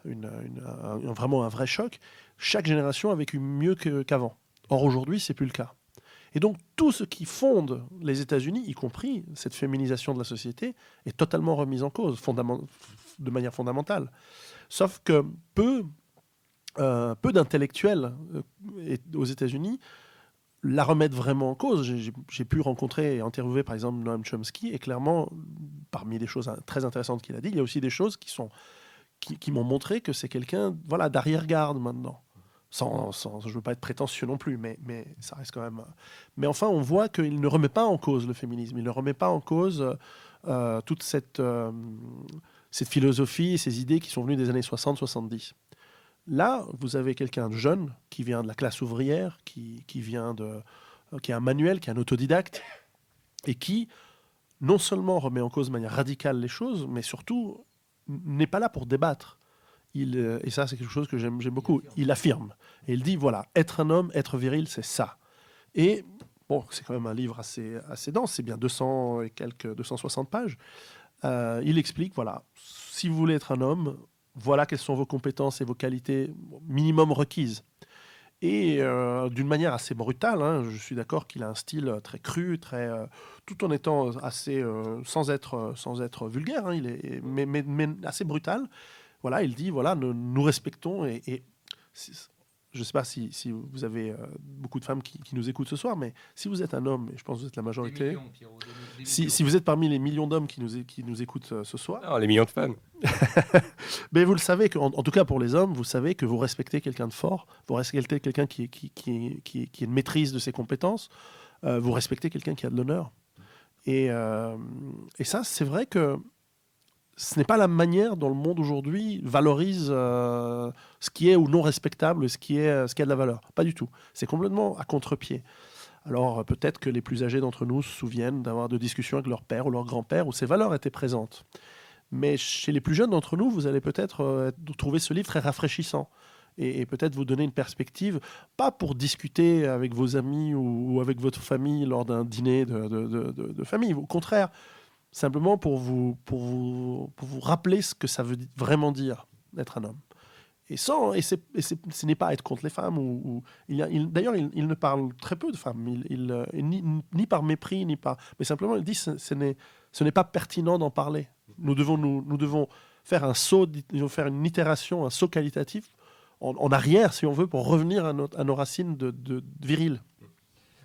vraiment un vrai choc, chaque génération a vécu mieux qu'avant. Or, aujourd'hui, c'est plus le cas. Et donc, tout ce qui fonde les États-Unis, y compris cette féminisation de la société, est totalement remis en cause, de manière fondamentale. Sauf que peu d'intellectuels aux États-Unis la remettent vraiment en cause. J'ai pu rencontrer et interviewer, par exemple, Noam Chomsky, et clairement, parmi les choses très intéressantes qu'il a dit, il y a aussi des choses qui m'ont montré que c'est quelqu'un d'arrière-garde maintenant. Je ne veux pas être prétentieux non plus, mais ça reste quand même... Mais enfin, on voit qu'il ne remet pas en cause le féminisme, il ne remet pas en cause toute cette philosophie et ces idées qui sont venues des années 60-70. Là, vous avez quelqu'un de jeune qui vient de la classe ouvrière, qui est un manuel, qui est un autodidacte, et qui non seulement remet en cause de manière radicale les choses, mais surtout n'est pas là pour débattre. Et ça, c'est quelque chose que j'aime beaucoup. Il affirme. Et il dit, voilà, être un homme, être viril, c'est ça. Et bon, c'est quand même un livre assez dense, c'est bien 260 pages. Il explique, voilà, si vous voulez être un homme, voilà quelles sont vos compétences et vos qualités minimum requises. Et d'une manière assez brutale, hein, je suis d'accord qu'il a un style très cru, tout en étant assez, sans être vulgaire, hein, mais assez brutal. Voilà, il dit, voilà, nous respectons et je ne sais pas si vous avez beaucoup de femmes qui nous écoutent ce soir, mais si vous êtes un homme, et je pense que vous êtes la majorité, millions, Pierrot, si vous êtes parmi les millions d'hommes qui nous écoutent ce soir... Non, les millions de femmes. Mais vous le savez, en tout cas pour les hommes, vous savez que vous respectez quelqu'un de fort, vous respectez quelqu'un qui a une maîtrise de ses compétences, vous respectez quelqu'un qui a de l'honneur. Et ça, c'est vrai que ce n'est pas la manière dont le monde aujourd'hui valorise ce qui est ou non respectable, ce qui a de la valeur. Pas du tout. C'est complètement à contre-pied. Alors peut-être que les plus âgés d'entre nous se souviennent d'avoir de discussions avec leur père ou leur grand-père où ces valeurs étaient présentes. Mais chez les plus jeunes d'entre nous, vous allez peut-être trouver ce livre très rafraîchissant et peut-être vous donner une perspective, pas pour discuter avec vos amis ou avec votre famille lors d'un dîner de famille. Au contraire, simplement pour vous rappeler ce que ça veut vraiment dire d'être un homme. Ce n'est pas être contre les femmes. D'ailleurs, il ne parle très peu de femmes. Ni par mépris, mais simplement, il dit que ce n'est pas pertinent d'en parler. Nous devons faire un saut, faire une itération, un saut qualitatif en arrière, si on veut, pour revenir à nos racines de viril.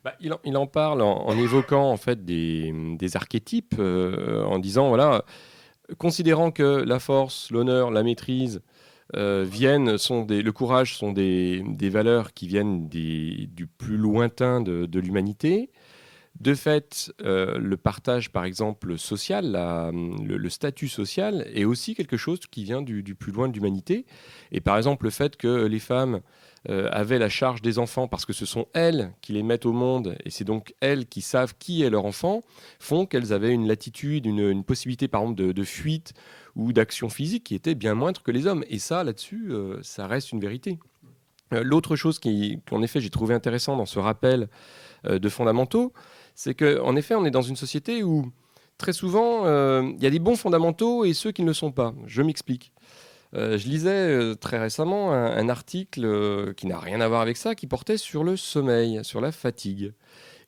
Bah, il en parle en évoquant en fait des archétypes, en disant voilà, considérant que la force, l'honneur, la maîtrise le courage sont des valeurs qui viennent du plus lointain de l'humanité. De fait, le partage, par exemple, social, le statut social est aussi quelque chose qui vient du plus loin de l'humanité. Et par exemple, le fait que les femmes avaient la charge des enfants parce que ce sont elles qui les mettent au monde et c'est donc elles qui savent qui est leur enfant, font qu'elles avaient une latitude, une possibilité, par exemple, de fuite ou d'action physique qui était bien moindre que les hommes. Et ça, là-dessus, ça reste une vérité. L'autre chose qu'en effet, j'ai trouvé intéressant dans ce rappel de fondamentaux, c'est qu'en effet, on est dans une société où très souvent, il y a des bons fondamentaux et ceux qui ne le sont pas. Je m'explique. Je lisais très récemment un article qui n'a rien à voir avec ça, qui portait sur le sommeil, sur la fatigue.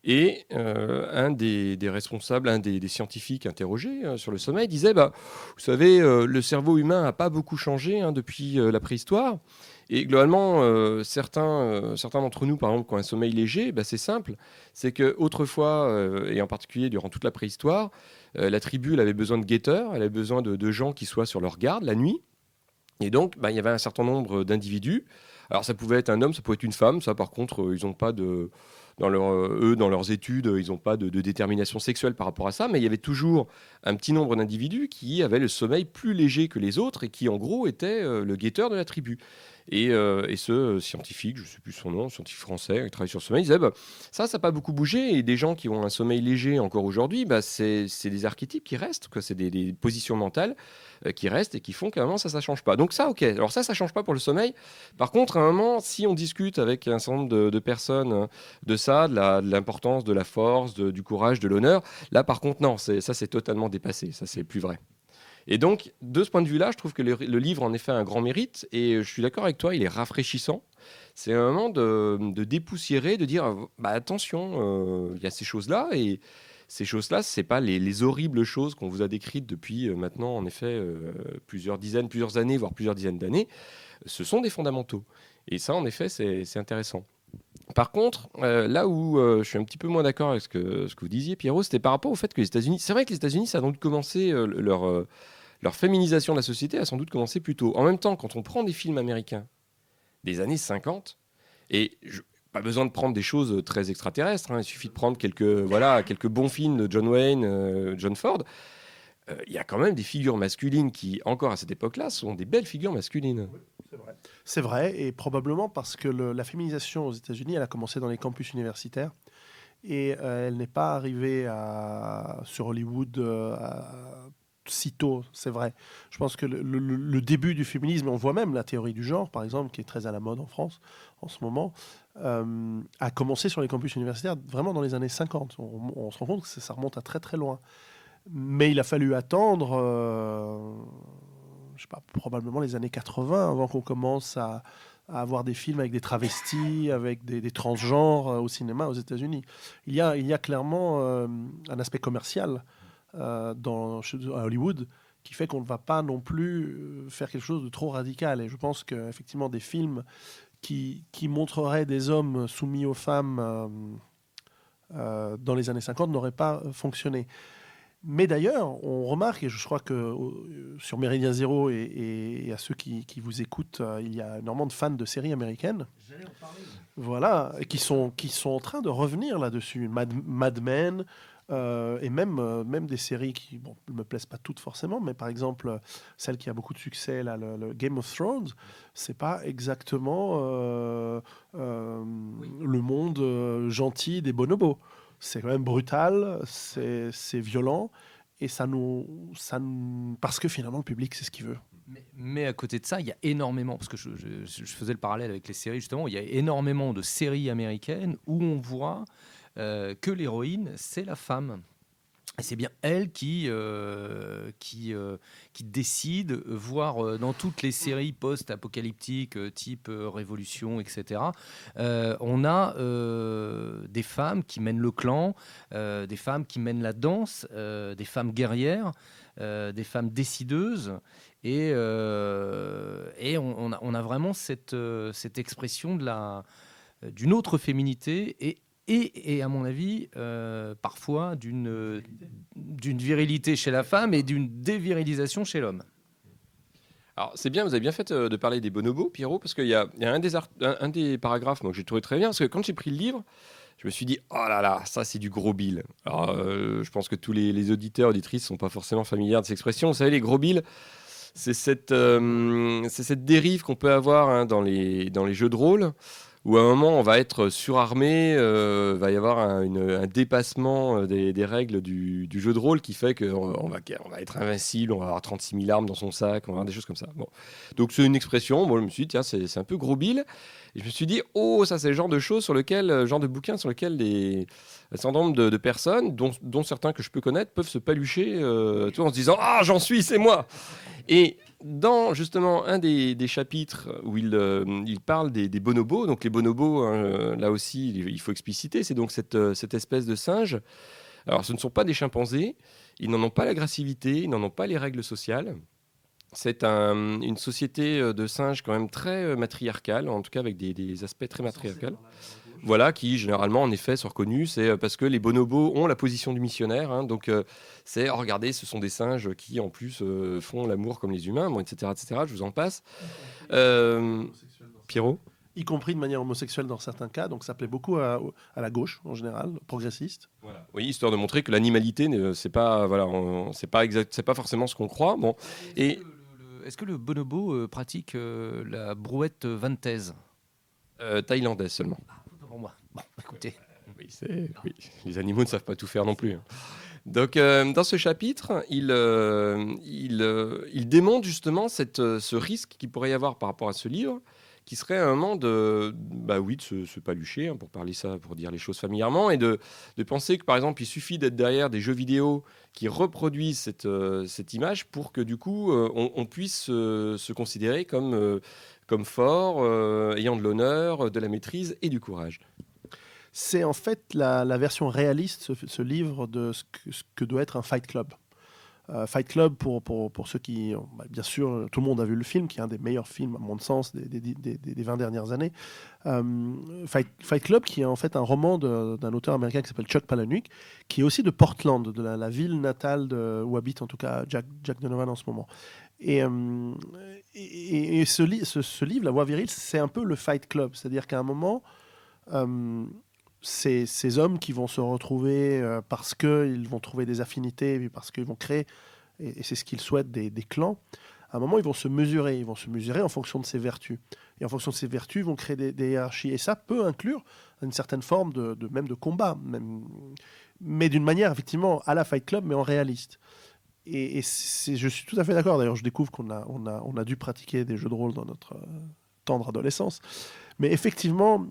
Et un des responsables, un des scientifiques interrogés sur le sommeil disait, vous savez, le cerveau humain n'a pas beaucoup changé depuis la préhistoire. Et globalement, certains d'entre nous, par exemple, qui ont un sommeil léger, c'est simple. C'est qu'autrefois, et en particulier durant toute la préhistoire, la tribu elle avait besoin de guetteurs, elle avait besoin de gens qui soient sur leur garde la nuit. Et donc, il y avait un certain nombre d'individus. Alors, ça pouvait être un homme, ça pouvait être une femme. Ça, par contre, ils n'ont pas dans leurs études, ils n'ont pas de détermination sexuelle par rapport à ça. Mais il y avait toujours un petit nombre d'individus qui avaient le sommeil plus léger que les autres et qui, en gros, étaient le guetteur de la tribu. Et ce scientifique, je ne sais plus son nom, scientifique français, qui travaille sur le sommeil, disait ça n'a pas beaucoup bougé. Et des gens qui ont un sommeil léger encore aujourd'hui, c'est des archétypes qui restent, quoi. C'est des positions mentales qui restent et qui font qu'à un moment, ça ne change pas. Donc ça, ok. Alors ça ne change pas pour le sommeil. Par contre, à un moment, si on discute avec un certain nombre de personnes de ça, de l'importance, de la force, du courage, de l'honneur. Là, par contre, non, c'est totalement dépassé. Ça, c'est plus vrai. Et donc, de ce point de vue-là, je trouve que le livre en effet a un grand mérite. Et je suis d'accord avec toi, il est rafraîchissant. C'est un moment de dépoussiérer, de dire attention, il y a ces choses-là. Et ces choses-là, ce n'est pas les horribles choses qu'on vous a décrites depuis maintenant, en effet, plusieurs années, voire plusieurs dizaines d'années. Ce sont des fondamentaux. Et ça, en effet, c'est intéressant. Par contre, là où je suis un petit peu moins d'accord avec ce que vous disiez, Pierrot, c'était par rapport au fait que les États-Unis... C'est vrai que les États-Unis, ça a sans doute commencé, leur féminisation de la société a sans doute commencé plus tôt. En même temps, quand on prend des films américains des années 50, et pas besoin de prendre des choses très extraterrestres, il suffit de prendre quelques bons films de John Wayne, John Ford, il y a quand même des figures masculines qui, encore à cette époque-là, sont des belles figures masculines. Oui, c'est vrai. C'est vrai, et probablement parce que la féminisation aux États-Unis, elle a commencé dans les campus universitaires, et elle n'est pas arrivée sur Hollywood si tôt, c'est vrai. Je pense que le début du féminisme, on voit même la théorie du genre, par exemple, qui est très à la mode en France en ce moment, a commencé sur les campus universitaires vraiment dans les années 50. On se rend compte que ça remonte à très très loin. Mais il a fallu attendre, je sais pas, probablement les années 80 avant qu'on commence à avoir des films avec des travestis, avec des transgenres au cinéma aux États-Unis. Il y a clairement un aspect commercial à Hollywood qui fait qu'on ne va pas non plus faire quelque chose de trop radical. Et je pense qu'effectivement, des films qui montreraient des hommes soumis aux femmes dans les années 50 n'auraient pas fonctionné. Mais d'ailleurs, on remarque, et je crois que sur Méridien Zéro et à ceux qui vous écoutent, il y a énormément de fans de séries américaines. J'allais en parler. Voilà, et qui sont en train de revenir là-dessus. Mad Men, et même des séries qui ne me plaisent pas toutes forcément, mais par exemple, celle qui a beaucoup de succès, là, le Game of Thrones, c'est pas exactement le monde gentil des bonobos. C'est quand même brutal, c'est violent, et parce que finalement le public c'est ce qu'il veut. Mais à côté de ça, il y a énormément, parce que je faisais le parallèle avec les séries justement, il y a énormément de séries américaines où on voit que l'héroïne c'est la femme. Et c'est bien elle qui décide, voire dans toutes les séries post-apocalyptiques, type Révolution, etc. On a des femmes qui mènent le clan, des femmes qui mènent la danse, des femmes guerrières, des femmes décideuses. Et on a vraiment cette expression d'une autre féminité et à mon avis, parfois d'une virilité chez la femme et d'une dévirilisation chez l'homme. Alors c'est bien, vous avez bien fait de parler des bonobos, Pierrot, parce qu'il y a un des paragraphes que j'ai trouvé très bien, parce que quand j'ai pris le livre, je me suis dit, oh là là, ça c'est du gros bill. Alors je pense que tous les auditeurs, auditrices ne sont pas forcément familiers de cette expression. Vous savez, les gros bills, c'est cette dérive qu'on peut avoir dans les jeux de rôle, où à un moment on va être surarmé, va y avoir un dépassement des règles du jeu de rôle qui fait qu'on va être invincible, on va avoir 36 000 armes dans son sac, on va avoir des choses comme ça. Bon. Donc c'est une expression, moi je me suis dit, tiens, c'est un peu gros bill. Et je me suis dit, oh, ça c'est le genre de choses genre de bouquins sur lesquels un certain nombre de personnes, dont certains que je peux connaître, peuvent se palucher en se disant, ah, j'en suis, c'est moi. Et dans justement un des chapitres où il parle des bonobos, donc les bonobos, là aussi, il faut expliciter, c'est donc cette espèce de singe. Alors ce ne sont pas des chimpanzés, ils n'en ont pas l'agressivité, ils n'en ont pas les règles sociales. C'est une société de singes quand même très matriarcale, en tout cas avec des aspects très matriarcales. Voilà, qui généralement en effet sont reconnus, c'est parce que les bonobos ont la position du missionnaire, donc c'est, regardez, ce sont des singes qui en plus font l'amour comme les humains, etc., etc., je vous en passe. Pierrot ? Y compris de manière homosexuelle dans certains cas, donc ça plaît beaucoup à la gauche en général, progressiste. Voilà. Oui, histoire de montrer que l'animalité, c'est pas forcément ce qu'on croit. Bon. Est-ce que le bonobo pratique la brouette vantaise ? Thaïlandaise seulement. Pour moi. Bon, écoutez. Oui, les animaux ne savent pas tout faire non plus. Donc, dans ce chapitre, il démontre justement ce risque qu'il pourrait y avoir par rapport à ce livre, qui serait un moment de se palucher, hein, pour dire les choses familièrement, et de penser que, par exemple, il suffit d'être derrière des jeux vidéo qui reproduisent cette image pour que, du coup, on puisse se considérer comme fort, ayant de l'honneur, de la maîtrise et du courage. C'est en fait la version réaliste, ce livre, de ce que doit être un Fight Club. Fight Club, pour ceux qui... bien sûr, tout le monde a vu le film, qui est un des meilleurs films, à mon sens, des 20 dernières années. Fight Club, qui est en fait un roman d'un auteur américain qui s'appelle Chuck Palahniuk, qui est aussi de Portland, de la ville natale où habite en tout cas Jack Donovan en ce moment. Et ce livre, La Voix virile, c'est un peu le Fight Club. C'est-à-dire qu'à un moment... ces hommes qui vont se retrouver parce qu'ils vont trouver des affinités, et parce qu'ils vont créer, et c'est ce qu'ils souhaitent, des clans, à un moment, ils vont se mesurer en fonction de ses vertus. Et en fonction de ses vertus, ils vont créer des hiérarchies. Et ça peut inclure une certaine forme même de combat, mais d'une manière, effectivement, à la Fight Club, mais en réaliste. Et je suis tout à fait d'accord. D'ailleurs, je découvre qu'on a dû pratiquer des jeux de rôle dans notre tendre adolescence. Mais effectivement,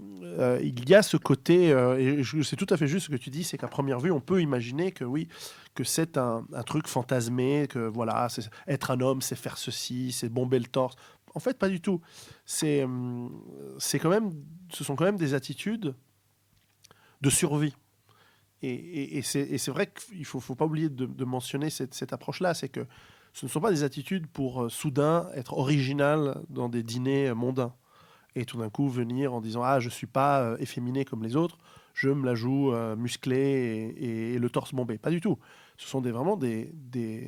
il y a ce côté, et c'est tout à fait juste ce que tu dis, c'est qu'à première vue, on peut imaginer que oui, que c'est un truc fantasmé, que voilà, être un homme, c'est faire ceci, c'est bomber le torse. En fait, pas du tout. Ce sont quand même des attitudes de survie. Et c'est vrai qu'il ne faut pas oublier de mentionner cette approche-là, c'est que ce ne sont pas des attitudes pour soudain être original dans des dîners mondains. Et tout d'un coup venir en disant « Ah, je ne suis pas efféminé comme les autres, je me la joue musclé et le torse bombé ». Pas du tout. Ce sont vraiment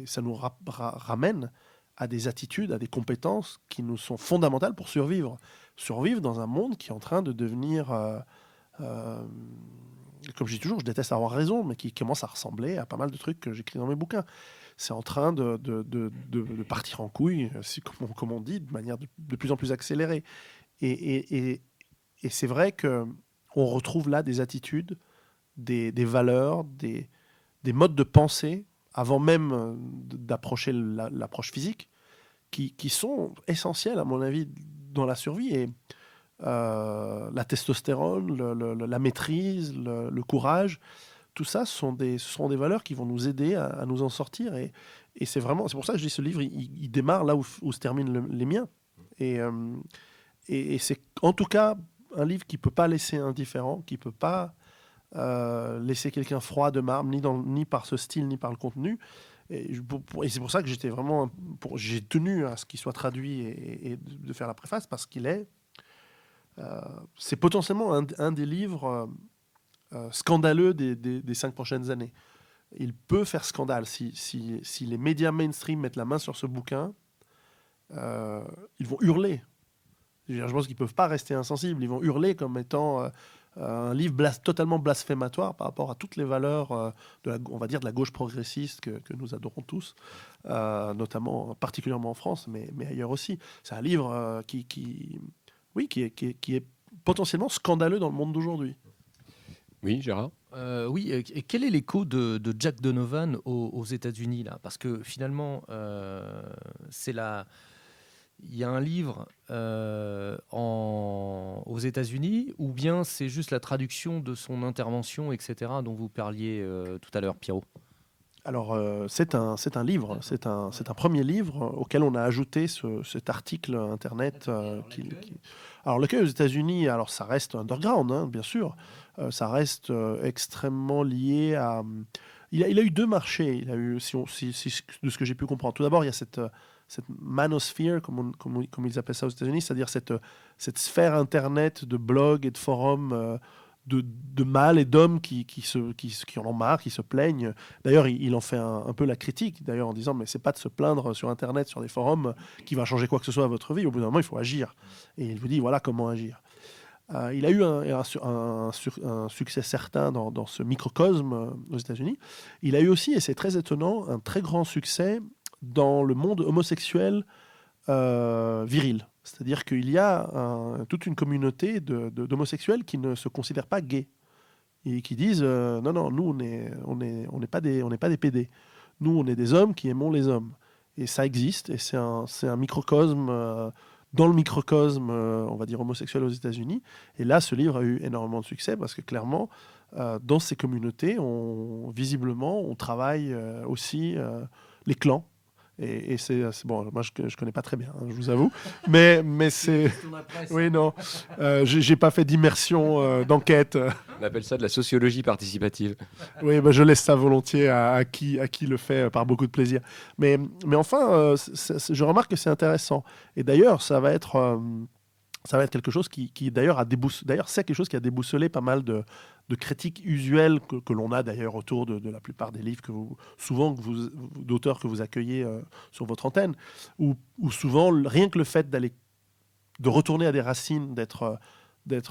ça nous ramène à des attitudes, à des compétences qui nous sont fondamentales pour survivre. Survivre dans un monde qui est en train de devenir, comme je dis toujours, je déteste avoir raison, mais qui commence à ressembler à pas mal de trucs que j'écris dans mes bouquins. C'est en train de partir en couille, comme on dit, de manière de plus en plus accélérée. Et c'est vrai qu'on retrouve là des attitudes, des valeurs, des modes de pensée, avant même d'approcher l'approche physique, qui sont essentiels, à mon avis, dans la survie. Et la testostérone, la maîtrise, le courage, tout ça ce sont des valeurs qui vont nous aider à nous en sortir. Et c'est pour ça que je dis ce livre, il démarre là où se terminent les miens. Et c'est en tout cas un livre qui ne peut pas laisser indifférent, qui ne peut pas laisser quelqu'un froid de marbre, ni par ce style, ni par le contenu. Et c'est pour ça que j'ai tenu à ce qu'il soit traduit et de faire la préface, parce qu'il est... c'est potentiellement un des livres scandaleux des 5 prochaines années. Il peut faire scandale. Si les médias mainstream mettent la main sur ce bouquin, ils vont hurler. Je pense qu'ils ne peuvent pas rester insensibles. Ils vont hurler comme étant un livre totalement blasphématoire par rapport à toutes les valeurs on va dire de la gauche progressiste que nous adorons tous, particulièrement en France, mais ailleurs aussi. C'est un livre qui est potentiellement scandaleux dans le monde d'aujourd'hui. Oui, Gérard. Oui, et quel est l'écho de Jack Donovan aux États-Unis là ? Parce que finalement, il y a un livre aux États-Unis, ou bien c'est juste la traduction de son intervention, etc., dont vous parliez tout à l'heure, Pierrot ? Alors, c'est un livre, c'est un premier livre auquel on a ajouté cet article internet. Alors, le cas aux États-Unis, alors ça reste underground, hein, bien sûr. Ça reste extrêmement lié à... Il a eu 2 marchés. Il a eu, de ce que j'ai pu comprendre. Tout d'abord, il y a cette manosphere, comme ils appellent ça aux États-Unis, c'est-à-dire cette sphère internet de blogs et de forums de mâles et d'hommes qui en ont marre, qui se plaignent. D'ailleurs, il en fait un peu la critique, d'ailleurs, en disant mais c'est pas de se plaindre sur Internet, sur des forums, qui va changer quoi que ce soit à votre vie. Au bout d'un moment, il faut agir. Et il vous dit voilà comment agir. Il a eu un succès certain dans ce microcosme aux États-Unis. Il a eu aussi, et c'est très étonnant, un très grand succès dans le monde homosexuel viril. C'est-à-dire qu'il y a toute une communauté d'homosexuels qui ne se considèrent pas gays et qui disent non, nous on n'est pas des PD. Nous on est des hommes qui aimons les hommes. Et ça existe, et c'est un microcosme dans le microcosme, on va dire, homosexuel aux États-Unis. Et là, ce livre a eu énormément de succès parce que clairement, dans ces communautés, visiblement, on travaille aussi les clans. Et c'est bon, moi je connais pas très bien, hein, je vous avoue, mais c'est oui non, j'ai pas fait d'immersion d'enquête. On appelle ça de la sociologie participative. Oui, bah, je laisse ça volontiers à qui le fait par beaucoup de plaisir. Mais enfin, je remarque que c'est intéressant. Et d'ailleurs, ça va être quelque chose qui d'ailleurs c'est quelque chose qui a déboussolé pas mal de critiques usuelles que l'on a d'ailleurs autour de la plupart des livres d'auteurs que vous accueillez sur votre antenne, où souvent rien que le fait de retourner à des racines, d'être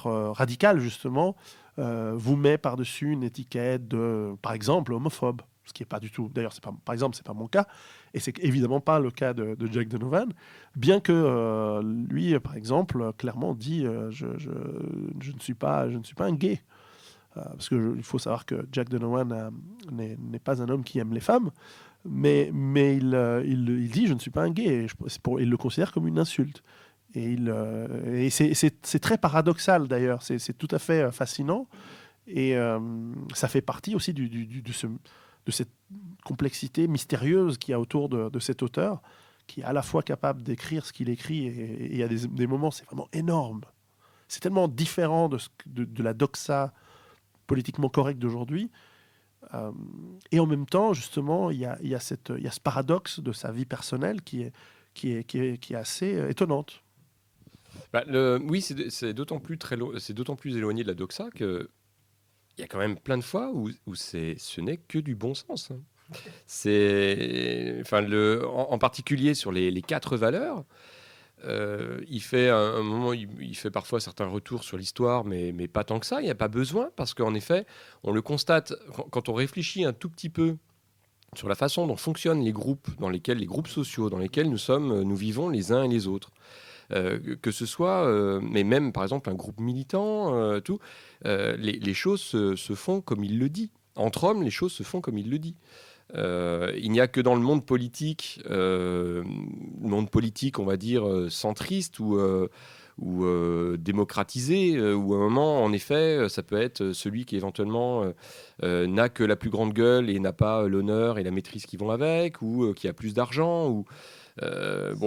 radical justement, vous met par-dessus une étiquette de, par exemple, homophobe. Ce qui n'est pas du tout, d'ailleurs, par exemple, c'est pas mon cas, et c'est évidemment pas le cas de Jack Donovan, bien que lui, par exemple, clairement dit je ne suis pas un gay. Parce qu'il faut savoir que Jack Donovan n'est pas un homme qui aime les femmes, mais il dit je ne suis pas un gay, il le considère comme une insulte. Et c'est très paradoxal d'ailleurs, c'est tout à fait fascinant, et ça fait partie aussi de cette complexité mystérieuse qu'il y a autour de cet auteur, qui est à la fois capable d'écrire ce qu'il écrit, et il y a des moments, c'est vraiment énorme. C'est tellement différent de la doxa politiquement correcte d'aujourd'hui. Et en même temps, justement, il y a ce paradoxe de sa vie personnelle qui est assez étonnante. Bah, oui, c'est d'autant plus éloigné de la doxa que il y a quand même plein de fois où ce n'est que du bon sens. Hein. En particulier sur les 4 valeurs. Il fait un moment, il fait parfois certains retours sur l'histoire, mais pas tant que ça. Il n'y a pas besoin, parce qu'en effet, on le constate quand on réfléchit un tout petit peu sur la façon dont fonctionnent les groupes sociaux dans lesquels nous vivons les uns et les autres. Que ce soit, mais même par exemple un groupe militant, les choses se font comme il le dit. Entre hommes, les choses se font comme il le dit. Il n'y a que dans le monde politique, on va dire centriste ou démocratisé, où à un moment, en effet, ça peut être celui qui éventuellement n'a que la plus grande gueule et n'a pas l'honneur et la maîtrise qui vont avec, ou qui a plus d'argent, ou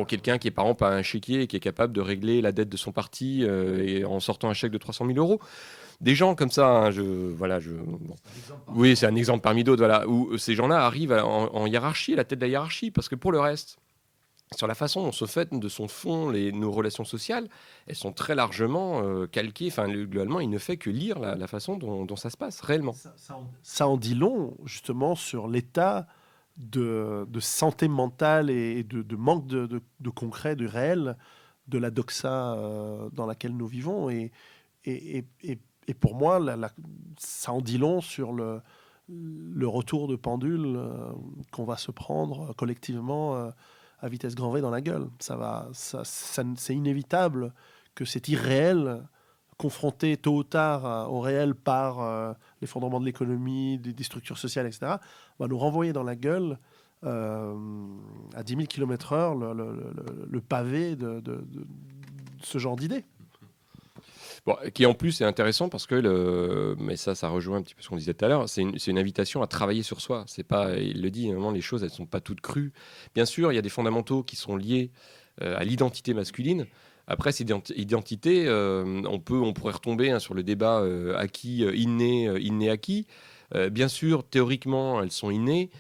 quelqu'un qui est par exemple un chéquier et qui est capable de régler la dette de son parti et en sortant un chèque de 300 000 euros. Des gens comme ça, hein, oui, c'est un exemple parmi d'autres, voilà, où ces gens-là arrivent en hiérarchie, à la tête de la hiérarchie, parce que pour le reste, sur la façon dont se font nos relations sociales, elles sont très largement calquées. Enfin, globalement, il ne fait que lire la façon dont ça se passe réellement. Ça en dit long, justement, sur l'état de santé mentale et de manque de concret, du réel, de la doxa dans laquelle nous vivons. Et pour moi, ça en dit long sur le retour de pendule qu'on va se prendre collectivement à vitesse grand V dans la gueule. C'est inévitable que cet irréel, confronté tôt ou tard au réel par l'effondrement de l'économie, des structures sociales, etc., va nous renvoyer dans la gueule à 10 000 km/h le pavé de ce genre d'idées. Bon, qui en plus est intéressant parce que mais ça rejoint un petit peu ce qu'on disait tout à l'heure. C'est une invitation à travailler sur soi. C'est pas, il le dit, vraiment, les choses elles sont pas toutes crues. Bien sûr, il y a des fondamentaux qui sont liés à l'identité masculine. Après, cette identité, on pourrait retomber sur le débat acquis, inné, acquis. Bien sûr, théoriquement, elles sont innées.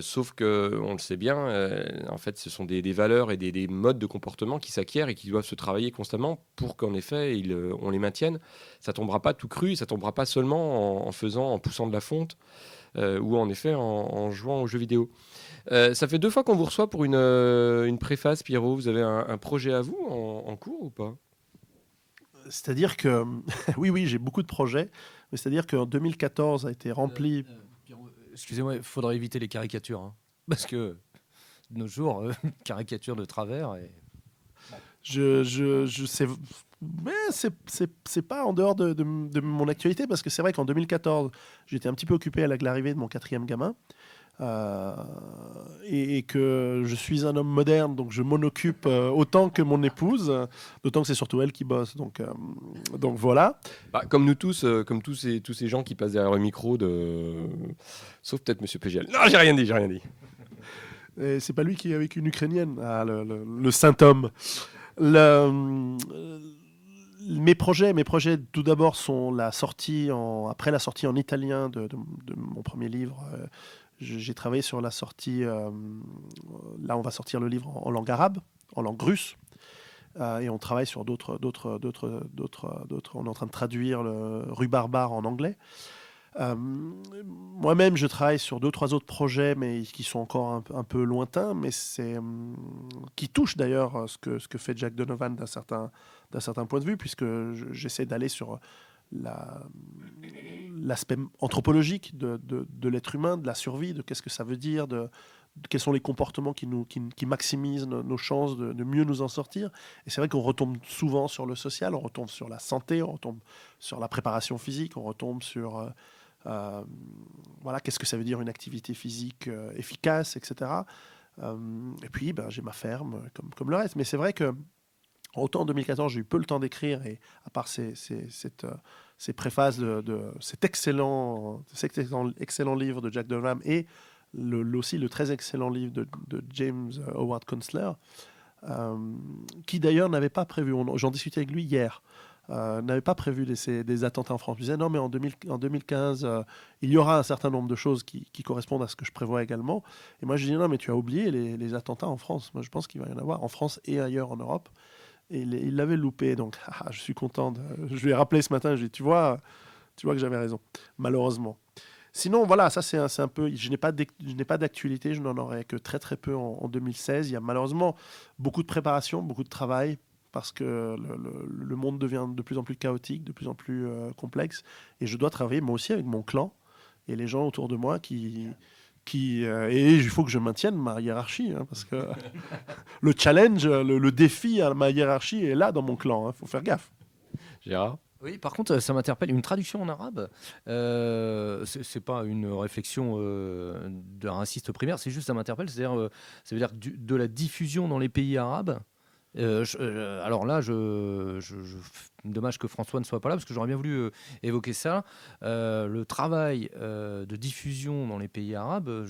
Sauf que, on le sait bien, en fait, ce sont des valeurs et des modes de comportement qui s'acquièrent et qui doivent se travailler constamment pour qu'en effet, on les maintienne. Ça tombera pas tout cru, ça tombera pas seulement en poussant de la fonte ou en effet en jouant aux jeux vidéo. Ça fait 2 fois qu'on vous reçoit pour une préface, Pierrot. Vous avez un projet à vous en cours ou pas ? C'est-à-dire que, oui, j'ai beaucoup de projets, mais c'est-à-dire qu'en 2014 a été rempli... Excusez-moi, il faudrait éviter les caricatures, hein, parce que de nos jours, caricature de travers. Je sais, mais c'est pas en dehors de mon actualité, parce que c'est vrai qu'en 2014, j'étais un petit peu occupé avec l'arrivée de mon 4e gamin. et que je suis un homme moderne, donc je m'en occupe autant que mon épouse, d'autant que c'est surtout elle qui bosse. Donc voilà. Bah, comme nous tous, comme tous ces gens qui passent derrière le micro, sauf peut-être Monsieur PGL. Non, j'ai rien dit. Et c'est pas lui qui est avec une Ukrainienne, le saint homme. Mes projets, tout d'abord, sont après la sortie en italien de mon premier livre. J'ai travaillé sur la sortie. Là, on va sortir le livre en langue arabe, en langue russe. Et on travaille sur d'autres. On est en train de traduire le Rue Barbare en anglais. Moi-même, je travaille sur 2-3 autres projets, mais qui sont encore un peu lointains, mais qui touchent d'ailleurs ce que fait Jack Donovan d'un certain point de vue, puisque j'essaie d'aller sur l'aspect anthropologique de l'être humain, de la survie, de qu'est-ce que ça veut dire, quels sont les comportements qui maximisent nos chances de mieux nous en sortir. Et c'est vrai qu'on retombe souvent sur le social, on retombe sur la santé, on retombe sur la préparation physique, on retombe sur voilà, qu'est-ce que ça veut dire une activité physique efficace, etc. Et puis, j'ai ma ferme, comme le reste. Mais c'est vrai que autant en 2014, j'ai eu peu le temps d'écrire, et à part ces préfaces de cet excellent livre de Jack Donovan et aussi le très excellent livre de James Howard Kunstler, qui d'ailleurs n'avait pas prévu, j'en discutais avec lui hier, n'avait pas prévu des attentats en France. Il disait non, mais en 2015, il y aura un certain nombre de choses qui correspondent à ce que je prévois également. Et moi, je dis non, mais tu as oublié les attentats en France. Moi, je pense qu'il va y en avoir en France et ailleurs en Europe. Et il l'avait loupé. Donc, je suis content. Je lui ai rappelé ce matin. Je lui ai dit, tu vois que j'avais raison, malheureusement. Sinon, voilà, ça c'est un peu. Je n'ai pas d'actualité. Je n'en aurai que très très peu en 2016. Il y a malheureusement beaucoup de préparation, beaucoup de travail, parce que le monde devient de plus en plus chaotique, de plus en plus complexe. Et je dois travailler moi aussi avec mon clan et les gens autour de moi et il faut que je maintienne ma hiérarchie, hein, parce que le challenge, le défi à ma hiérarchie est là dans mon clan. Il faut faire gaffe. Gérard ? Oui, par contre, ça m'interpelle. Une traduction en arabe, c'est pas une réflexion d'un raciste primaire, c'est juste ça m'interpelle. C'est-à-dire, ça veut dire de la diffusion dans les pays arabes. Alors là, dommage que François ne soit pas là, parce que j'aurais bien voulu évoquer ça. Le travail de diffusion dans les pays arabes,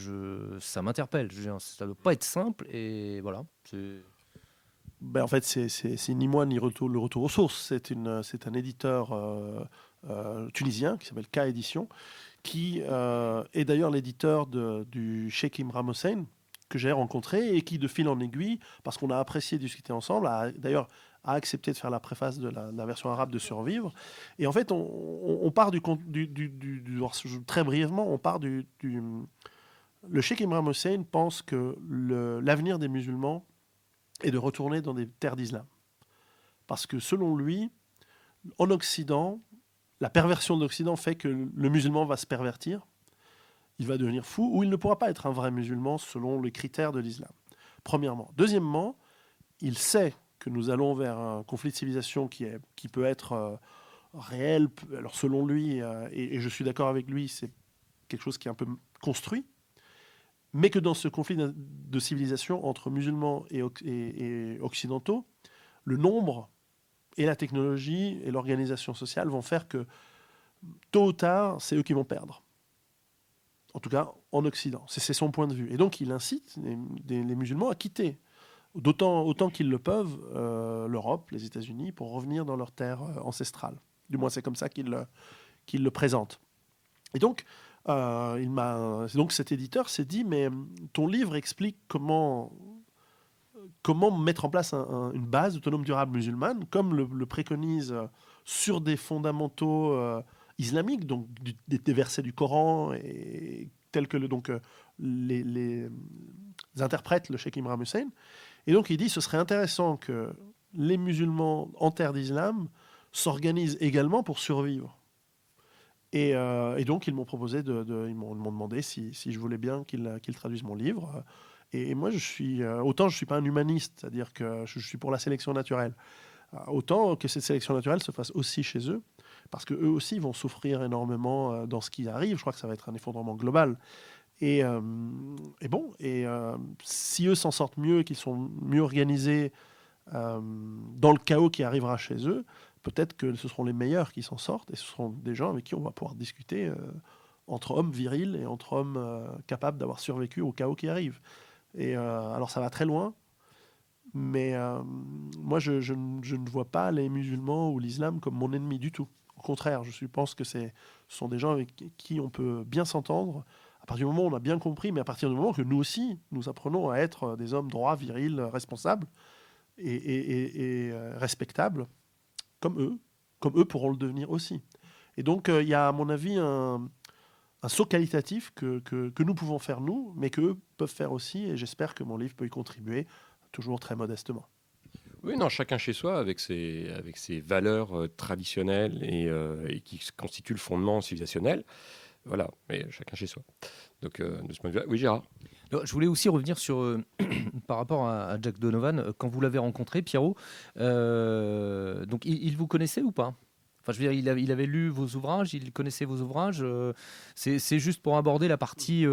ça m'interpelle. Ça ne doit pas être simple, et voilà. En fait, c'est ni moi ni le retour aux sources. C'est un éditeur tunisien qui s'appelle K Édition, qui est d'ailleurs l'éditeur du Cheikh Imran Hossein, que j'ai rencontré et qui, de fil en aiguille, parce qu'on a apprécié discuter ensemble, a accepté de faire la préface de la version arabe de Survivre. Et en fait, on part très brièvement, on part le Cheikh Imran Hossein pense que l'avenir des musulmans est de retourner dans des terres d'islam. Parce que selon lui, en Occident, la perversion de l'Occident fait que le musulman va se pervertir, il va devenir fou, ou il ne pourra pas être un vrai musulman selon les critères de l'islam. Premièrement. Deuxièmement, il sait que nous allons vers un conflit de civilisation qui peut être réel. Alors selon lui, et je suis d'accord avec lui, c'est quelque chose qui est un peu construit, mais que dans ce conflit de civilisation entre musulmans et occidentaux, le nombre et la technologie et l'organisation sociale vont faire que tôt ou tard, c'est eux qui vont perdre. En tout cas, en Occident. C'est son point de vue. Et donc, il incite les musulmans à quitter, autant qu'ils le peuvent, l'Europe, les États-Unis, pour revenir dans leur terre ancestrale. Du moins, c'est comme ça qu'il le présente. Et donc, donc cet éditeur s'est dit, mais ton livre explique comment mettre en place une base autonome durable musulmane, comme le préconise sur des fondamentaux islamiques, donc des versets du Coran, et tels que les interprète le Cheikh Imran Hussein. Et donc il dit, ce serait intéressant que les musulmans en terre d'islam s'organisent également pour survivre. Et donc ils m'ont proposé ils m'ont demandé si je voulais bien qu'ils traduisent mon livre. Et moi, autant je ne suis pas un humaniste, c'est-à-dire que je suis pour la sélection naturelle, autant que cette sélection naturelle se fasse aussi chez eux, parce qu'eux aussi vont souffrir énormément dans ce qui arrive. Je crois que ça va être un effondrement global. Si eux s'en sortent mieux, qu'ils sont mieux organisés dans le chaos qui arrivera chez eux, peut-être que ce seront les meilleurs qui s'en sortent et ce seront des gens avec qui on va pouvoir discuter entre hommes virils et entre hommes capables d'avoir survécu au chaos qui arrive. Alors ça va très loin, mais moi je ne vois pas les musulmans ou l'islam comme mon ennemi du tout. Au contraire, je pense que ce sont des gens avec qui on peut bien s'entendre, à partir du moment où on a bien compris, mais à partir du moment que nous aussi, nous apprenons à être des hommes droits, virils, responsables et respectables, comme eux pourront le devenir aussi. Et donc, il y a, à mon avis, un saut qualitatif que nous pouvons faire, nous, mais qu'eux peuvent faire aussi, et j'espère que mon livre peut y contribuer, toujours très modestement. Oui, non, chacun chez soi, avec ses valeurs traditionnelles et qui constituent le fondement civilisationnel. Voilà, mais chacun chez soi. Donc, de ce point de vue-là, oui, Gérard. Je voulais aussi revenir sur, par rapport à Jack Donovan, quand vous l'avez rencontré, Pierrot, donc il vous connaissait ou pas ? Enfin, je veux dire, il avait lu vos ouvrages, il connaissait vos ouvrages. C'est juste pour aborder la partie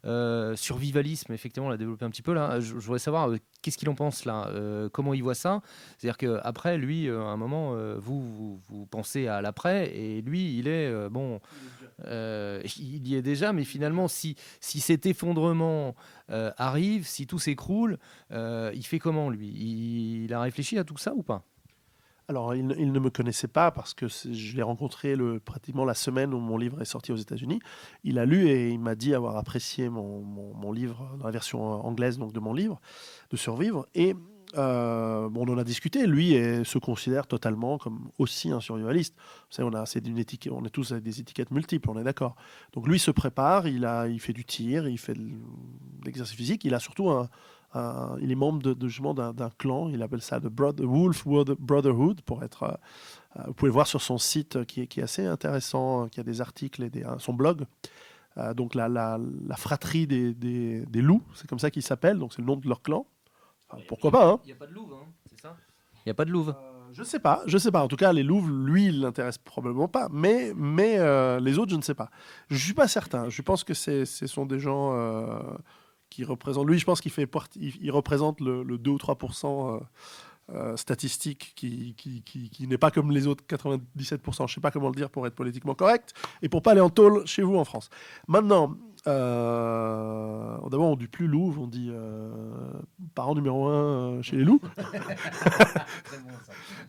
survivalisme, effectivement, on l'a développé un petit peu là. Je voudrais savoir qu'est-ce qu'il en pense là, comment il voit ça. C'est-à-dire qu'après, lui, à un moment, vous pensez à l'après, et lui, il est, il y est déjà, mais finalement, si cet effondrement arrive, si tout s'écroule, il fait comment, lui ? Il a réfléchi à tout ça ou pas ? Alors, il ne me connaissait pas parce que je l'ai rencontré pratiquement la semaine où mon livre est sorti aux États-Unis. Il a lu et il m'a dit avoir apprécié mon livre, dans la version anglaise donc, de mon livre, de Survivre. Et on en a discuté. Lui se considère totalement comme aussi un survivaliste. Vous savez, on est tous avec des étiquettes multiples, on est d'accord. Donc lui se prépare, il fait du tir, il fait de l'exercice physique. Il a surtout il est membre justement d'un clan, il appelle ça The Wolf Brotherhood, pour être. Vous pouvez voir sur son site qui est assez intéressant, qui a des articles et son blog. Donc la fratrie des loups, c'est comme ça qu'ils s'appellent, donc c'est le nom de leur clan. Enfin, pourquoi pas, hein ? Il n'y a pas de louve, hein, c'est ça ? Il n'y a pas de louve. Je sais pas. En tout cas, les louves, lui, il l'intéresse probablement pas. Mais les autres, je ne sais pas. Je suis pas certain. Je pense que ce sont des gens qui représentent. Lui, je pense il représente le 2 ou 3% statistique qui n'est pas comme les autres 97%. Je ne sais pas comment le dire pour être politiquement correct et pour pas aller en tôle chez vous en France. Maintenant, d'abord on dit plus louve, on dit parent numéro 1 chez les loups.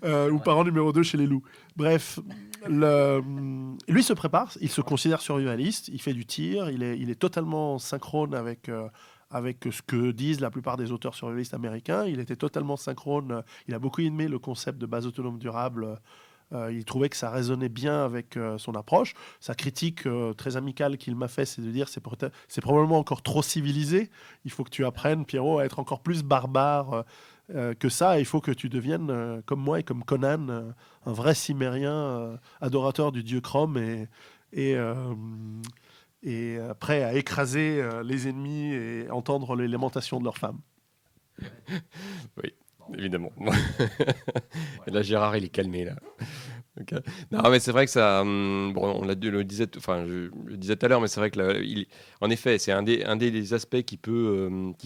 Ou parent numéro 2 chez les loups. Bref, lui se prépare, il se considère survivaliste, il fait du tir, il est totalement synchrone avec ce que disent la plupart des auteurs survivalistes américains. Il était totalement synchrone, il a beaucoup aimé le concept de base autonome durable. Il trouvait que ça résonnait bien avec son approche. Sa critique très amicale qu'il m'a fait, c'est de dire c'est probablement encore trop civilisé. Il faut que tu apprennes, Pierrot, à être encore plus barbare que ça. Il faut que tu deviennes, comme moi et comme Conan, un vrai cimérien adorateur du dieu Chrome et prêt à écraser les ennemis et entendre les lamentations de leurs femmes. Oui. Évidemment. Et là, Gérard, il est calmé, là. Okay. Non, mais c'est vrai que ça... on le disait tout à l'heure, mais c'est vrai que en effet, c'est un des aspects qui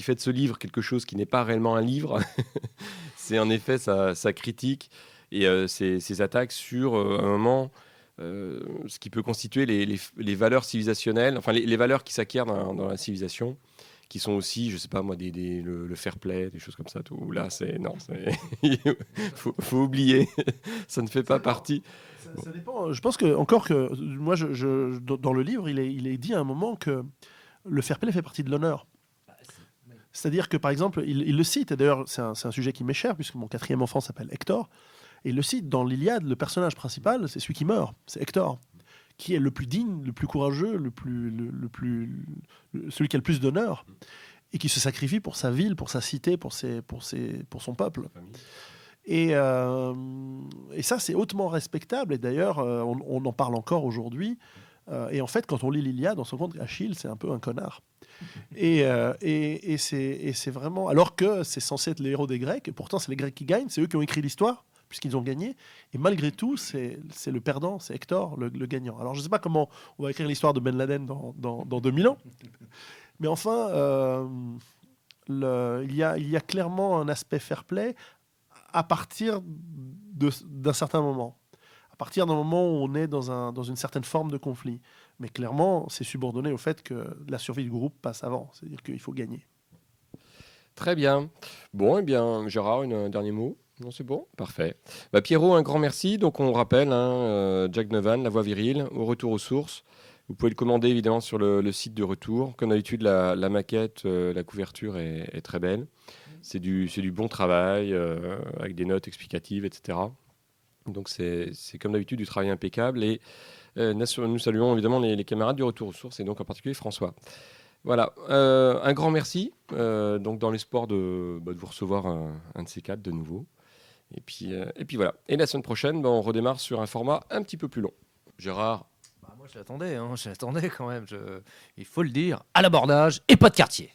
fait de ce livre quelque chose qui n'est pas réellement un livre. C'est en effet sa critique et ses attaques sur, à un moment, ce qui peut constituer les valeurs civilisationnelles, enfin les valeurs qui s'acquièrent dans la civilisation, qui sont aussi, je sais pas moi, le fair play, des choses comme ça. Tout. Là, faut oublier, ça ne fait pas partie. Ça dépend. Je pense que encore que moi, dans le livre, il est dit à un moment que le fair play fait partie de l'honneur. C'est-à-dire que par exemple, il le cite. Et d'ailleurs, c'est un sujet qui m'est cher puisque mon 4e enfant s'appelle Hector. Et il le cite dans l'Iliade. Le personnage principal, c'est celui qui meurt, c'est Hector, qui est le plus digne, le plus courageux, celui qui a le plus d'honneur, et qui se sacrifie pour sa ville, pour sa cité, pour son peuple. Et ça, c'est hautement respectable. Et d'ailleurs, on en parle encore aujourd'hui. Et en fait, quand on lit l'Iliade, on se rend compte qu'Achille, c'est un peu un connard. Et c'est vraiment... Alors que c'est censé être les héros des Grecs, et pourtant, c'est les Grecs qui gagnent, c'est eux qui ont écrit l'histoire. puisqu'ils ont gagné. Et malgré tout, c'est le perdant, c'est Hector, le gagnant. Alors, je ne sais pas comment on va écrire l'histoire de Ben Laden dans 2000 ans. Mais enfin, il y a clairement un aspect fair play à partir d'un certain moment. À partir d'un moment où on est dans une certaine forme de conflit. Mais clairement, c'est subordonné au fait que la survie du groupe passe avant. C'est-à-dire qu'il faut gagner. Très bien. Bon, eh bien, Gérard, un dernier mot? Non, c'est bon? Parfait. Pierrot, un grand merci. Donc, on rappelle, Jack Novan, La Voix Virile, Au Retour aux Sources. Vous pouvez le commander, évidemment, sur le site de Retour. Comme d'habitude, la maquette, la couverture est très belle. C'est du bon travail, avec des notes explicatives, etc. Donc, c'est comme d'habitude du travail impeccable. Et nous saluons évidemment les camarades du Retour aux Sources, et donc en particulier François. Voilà, un grand merci, donc dans l'espoir de vous recevoir un de ces quatre de nouveau. Et puis voilà. Et la semaine prochaine, on redémarre sur un format un petit peu plus long. Gérard? Moi je l'attendais quand même, il faut le dire, à l'abordage et pas de quartier.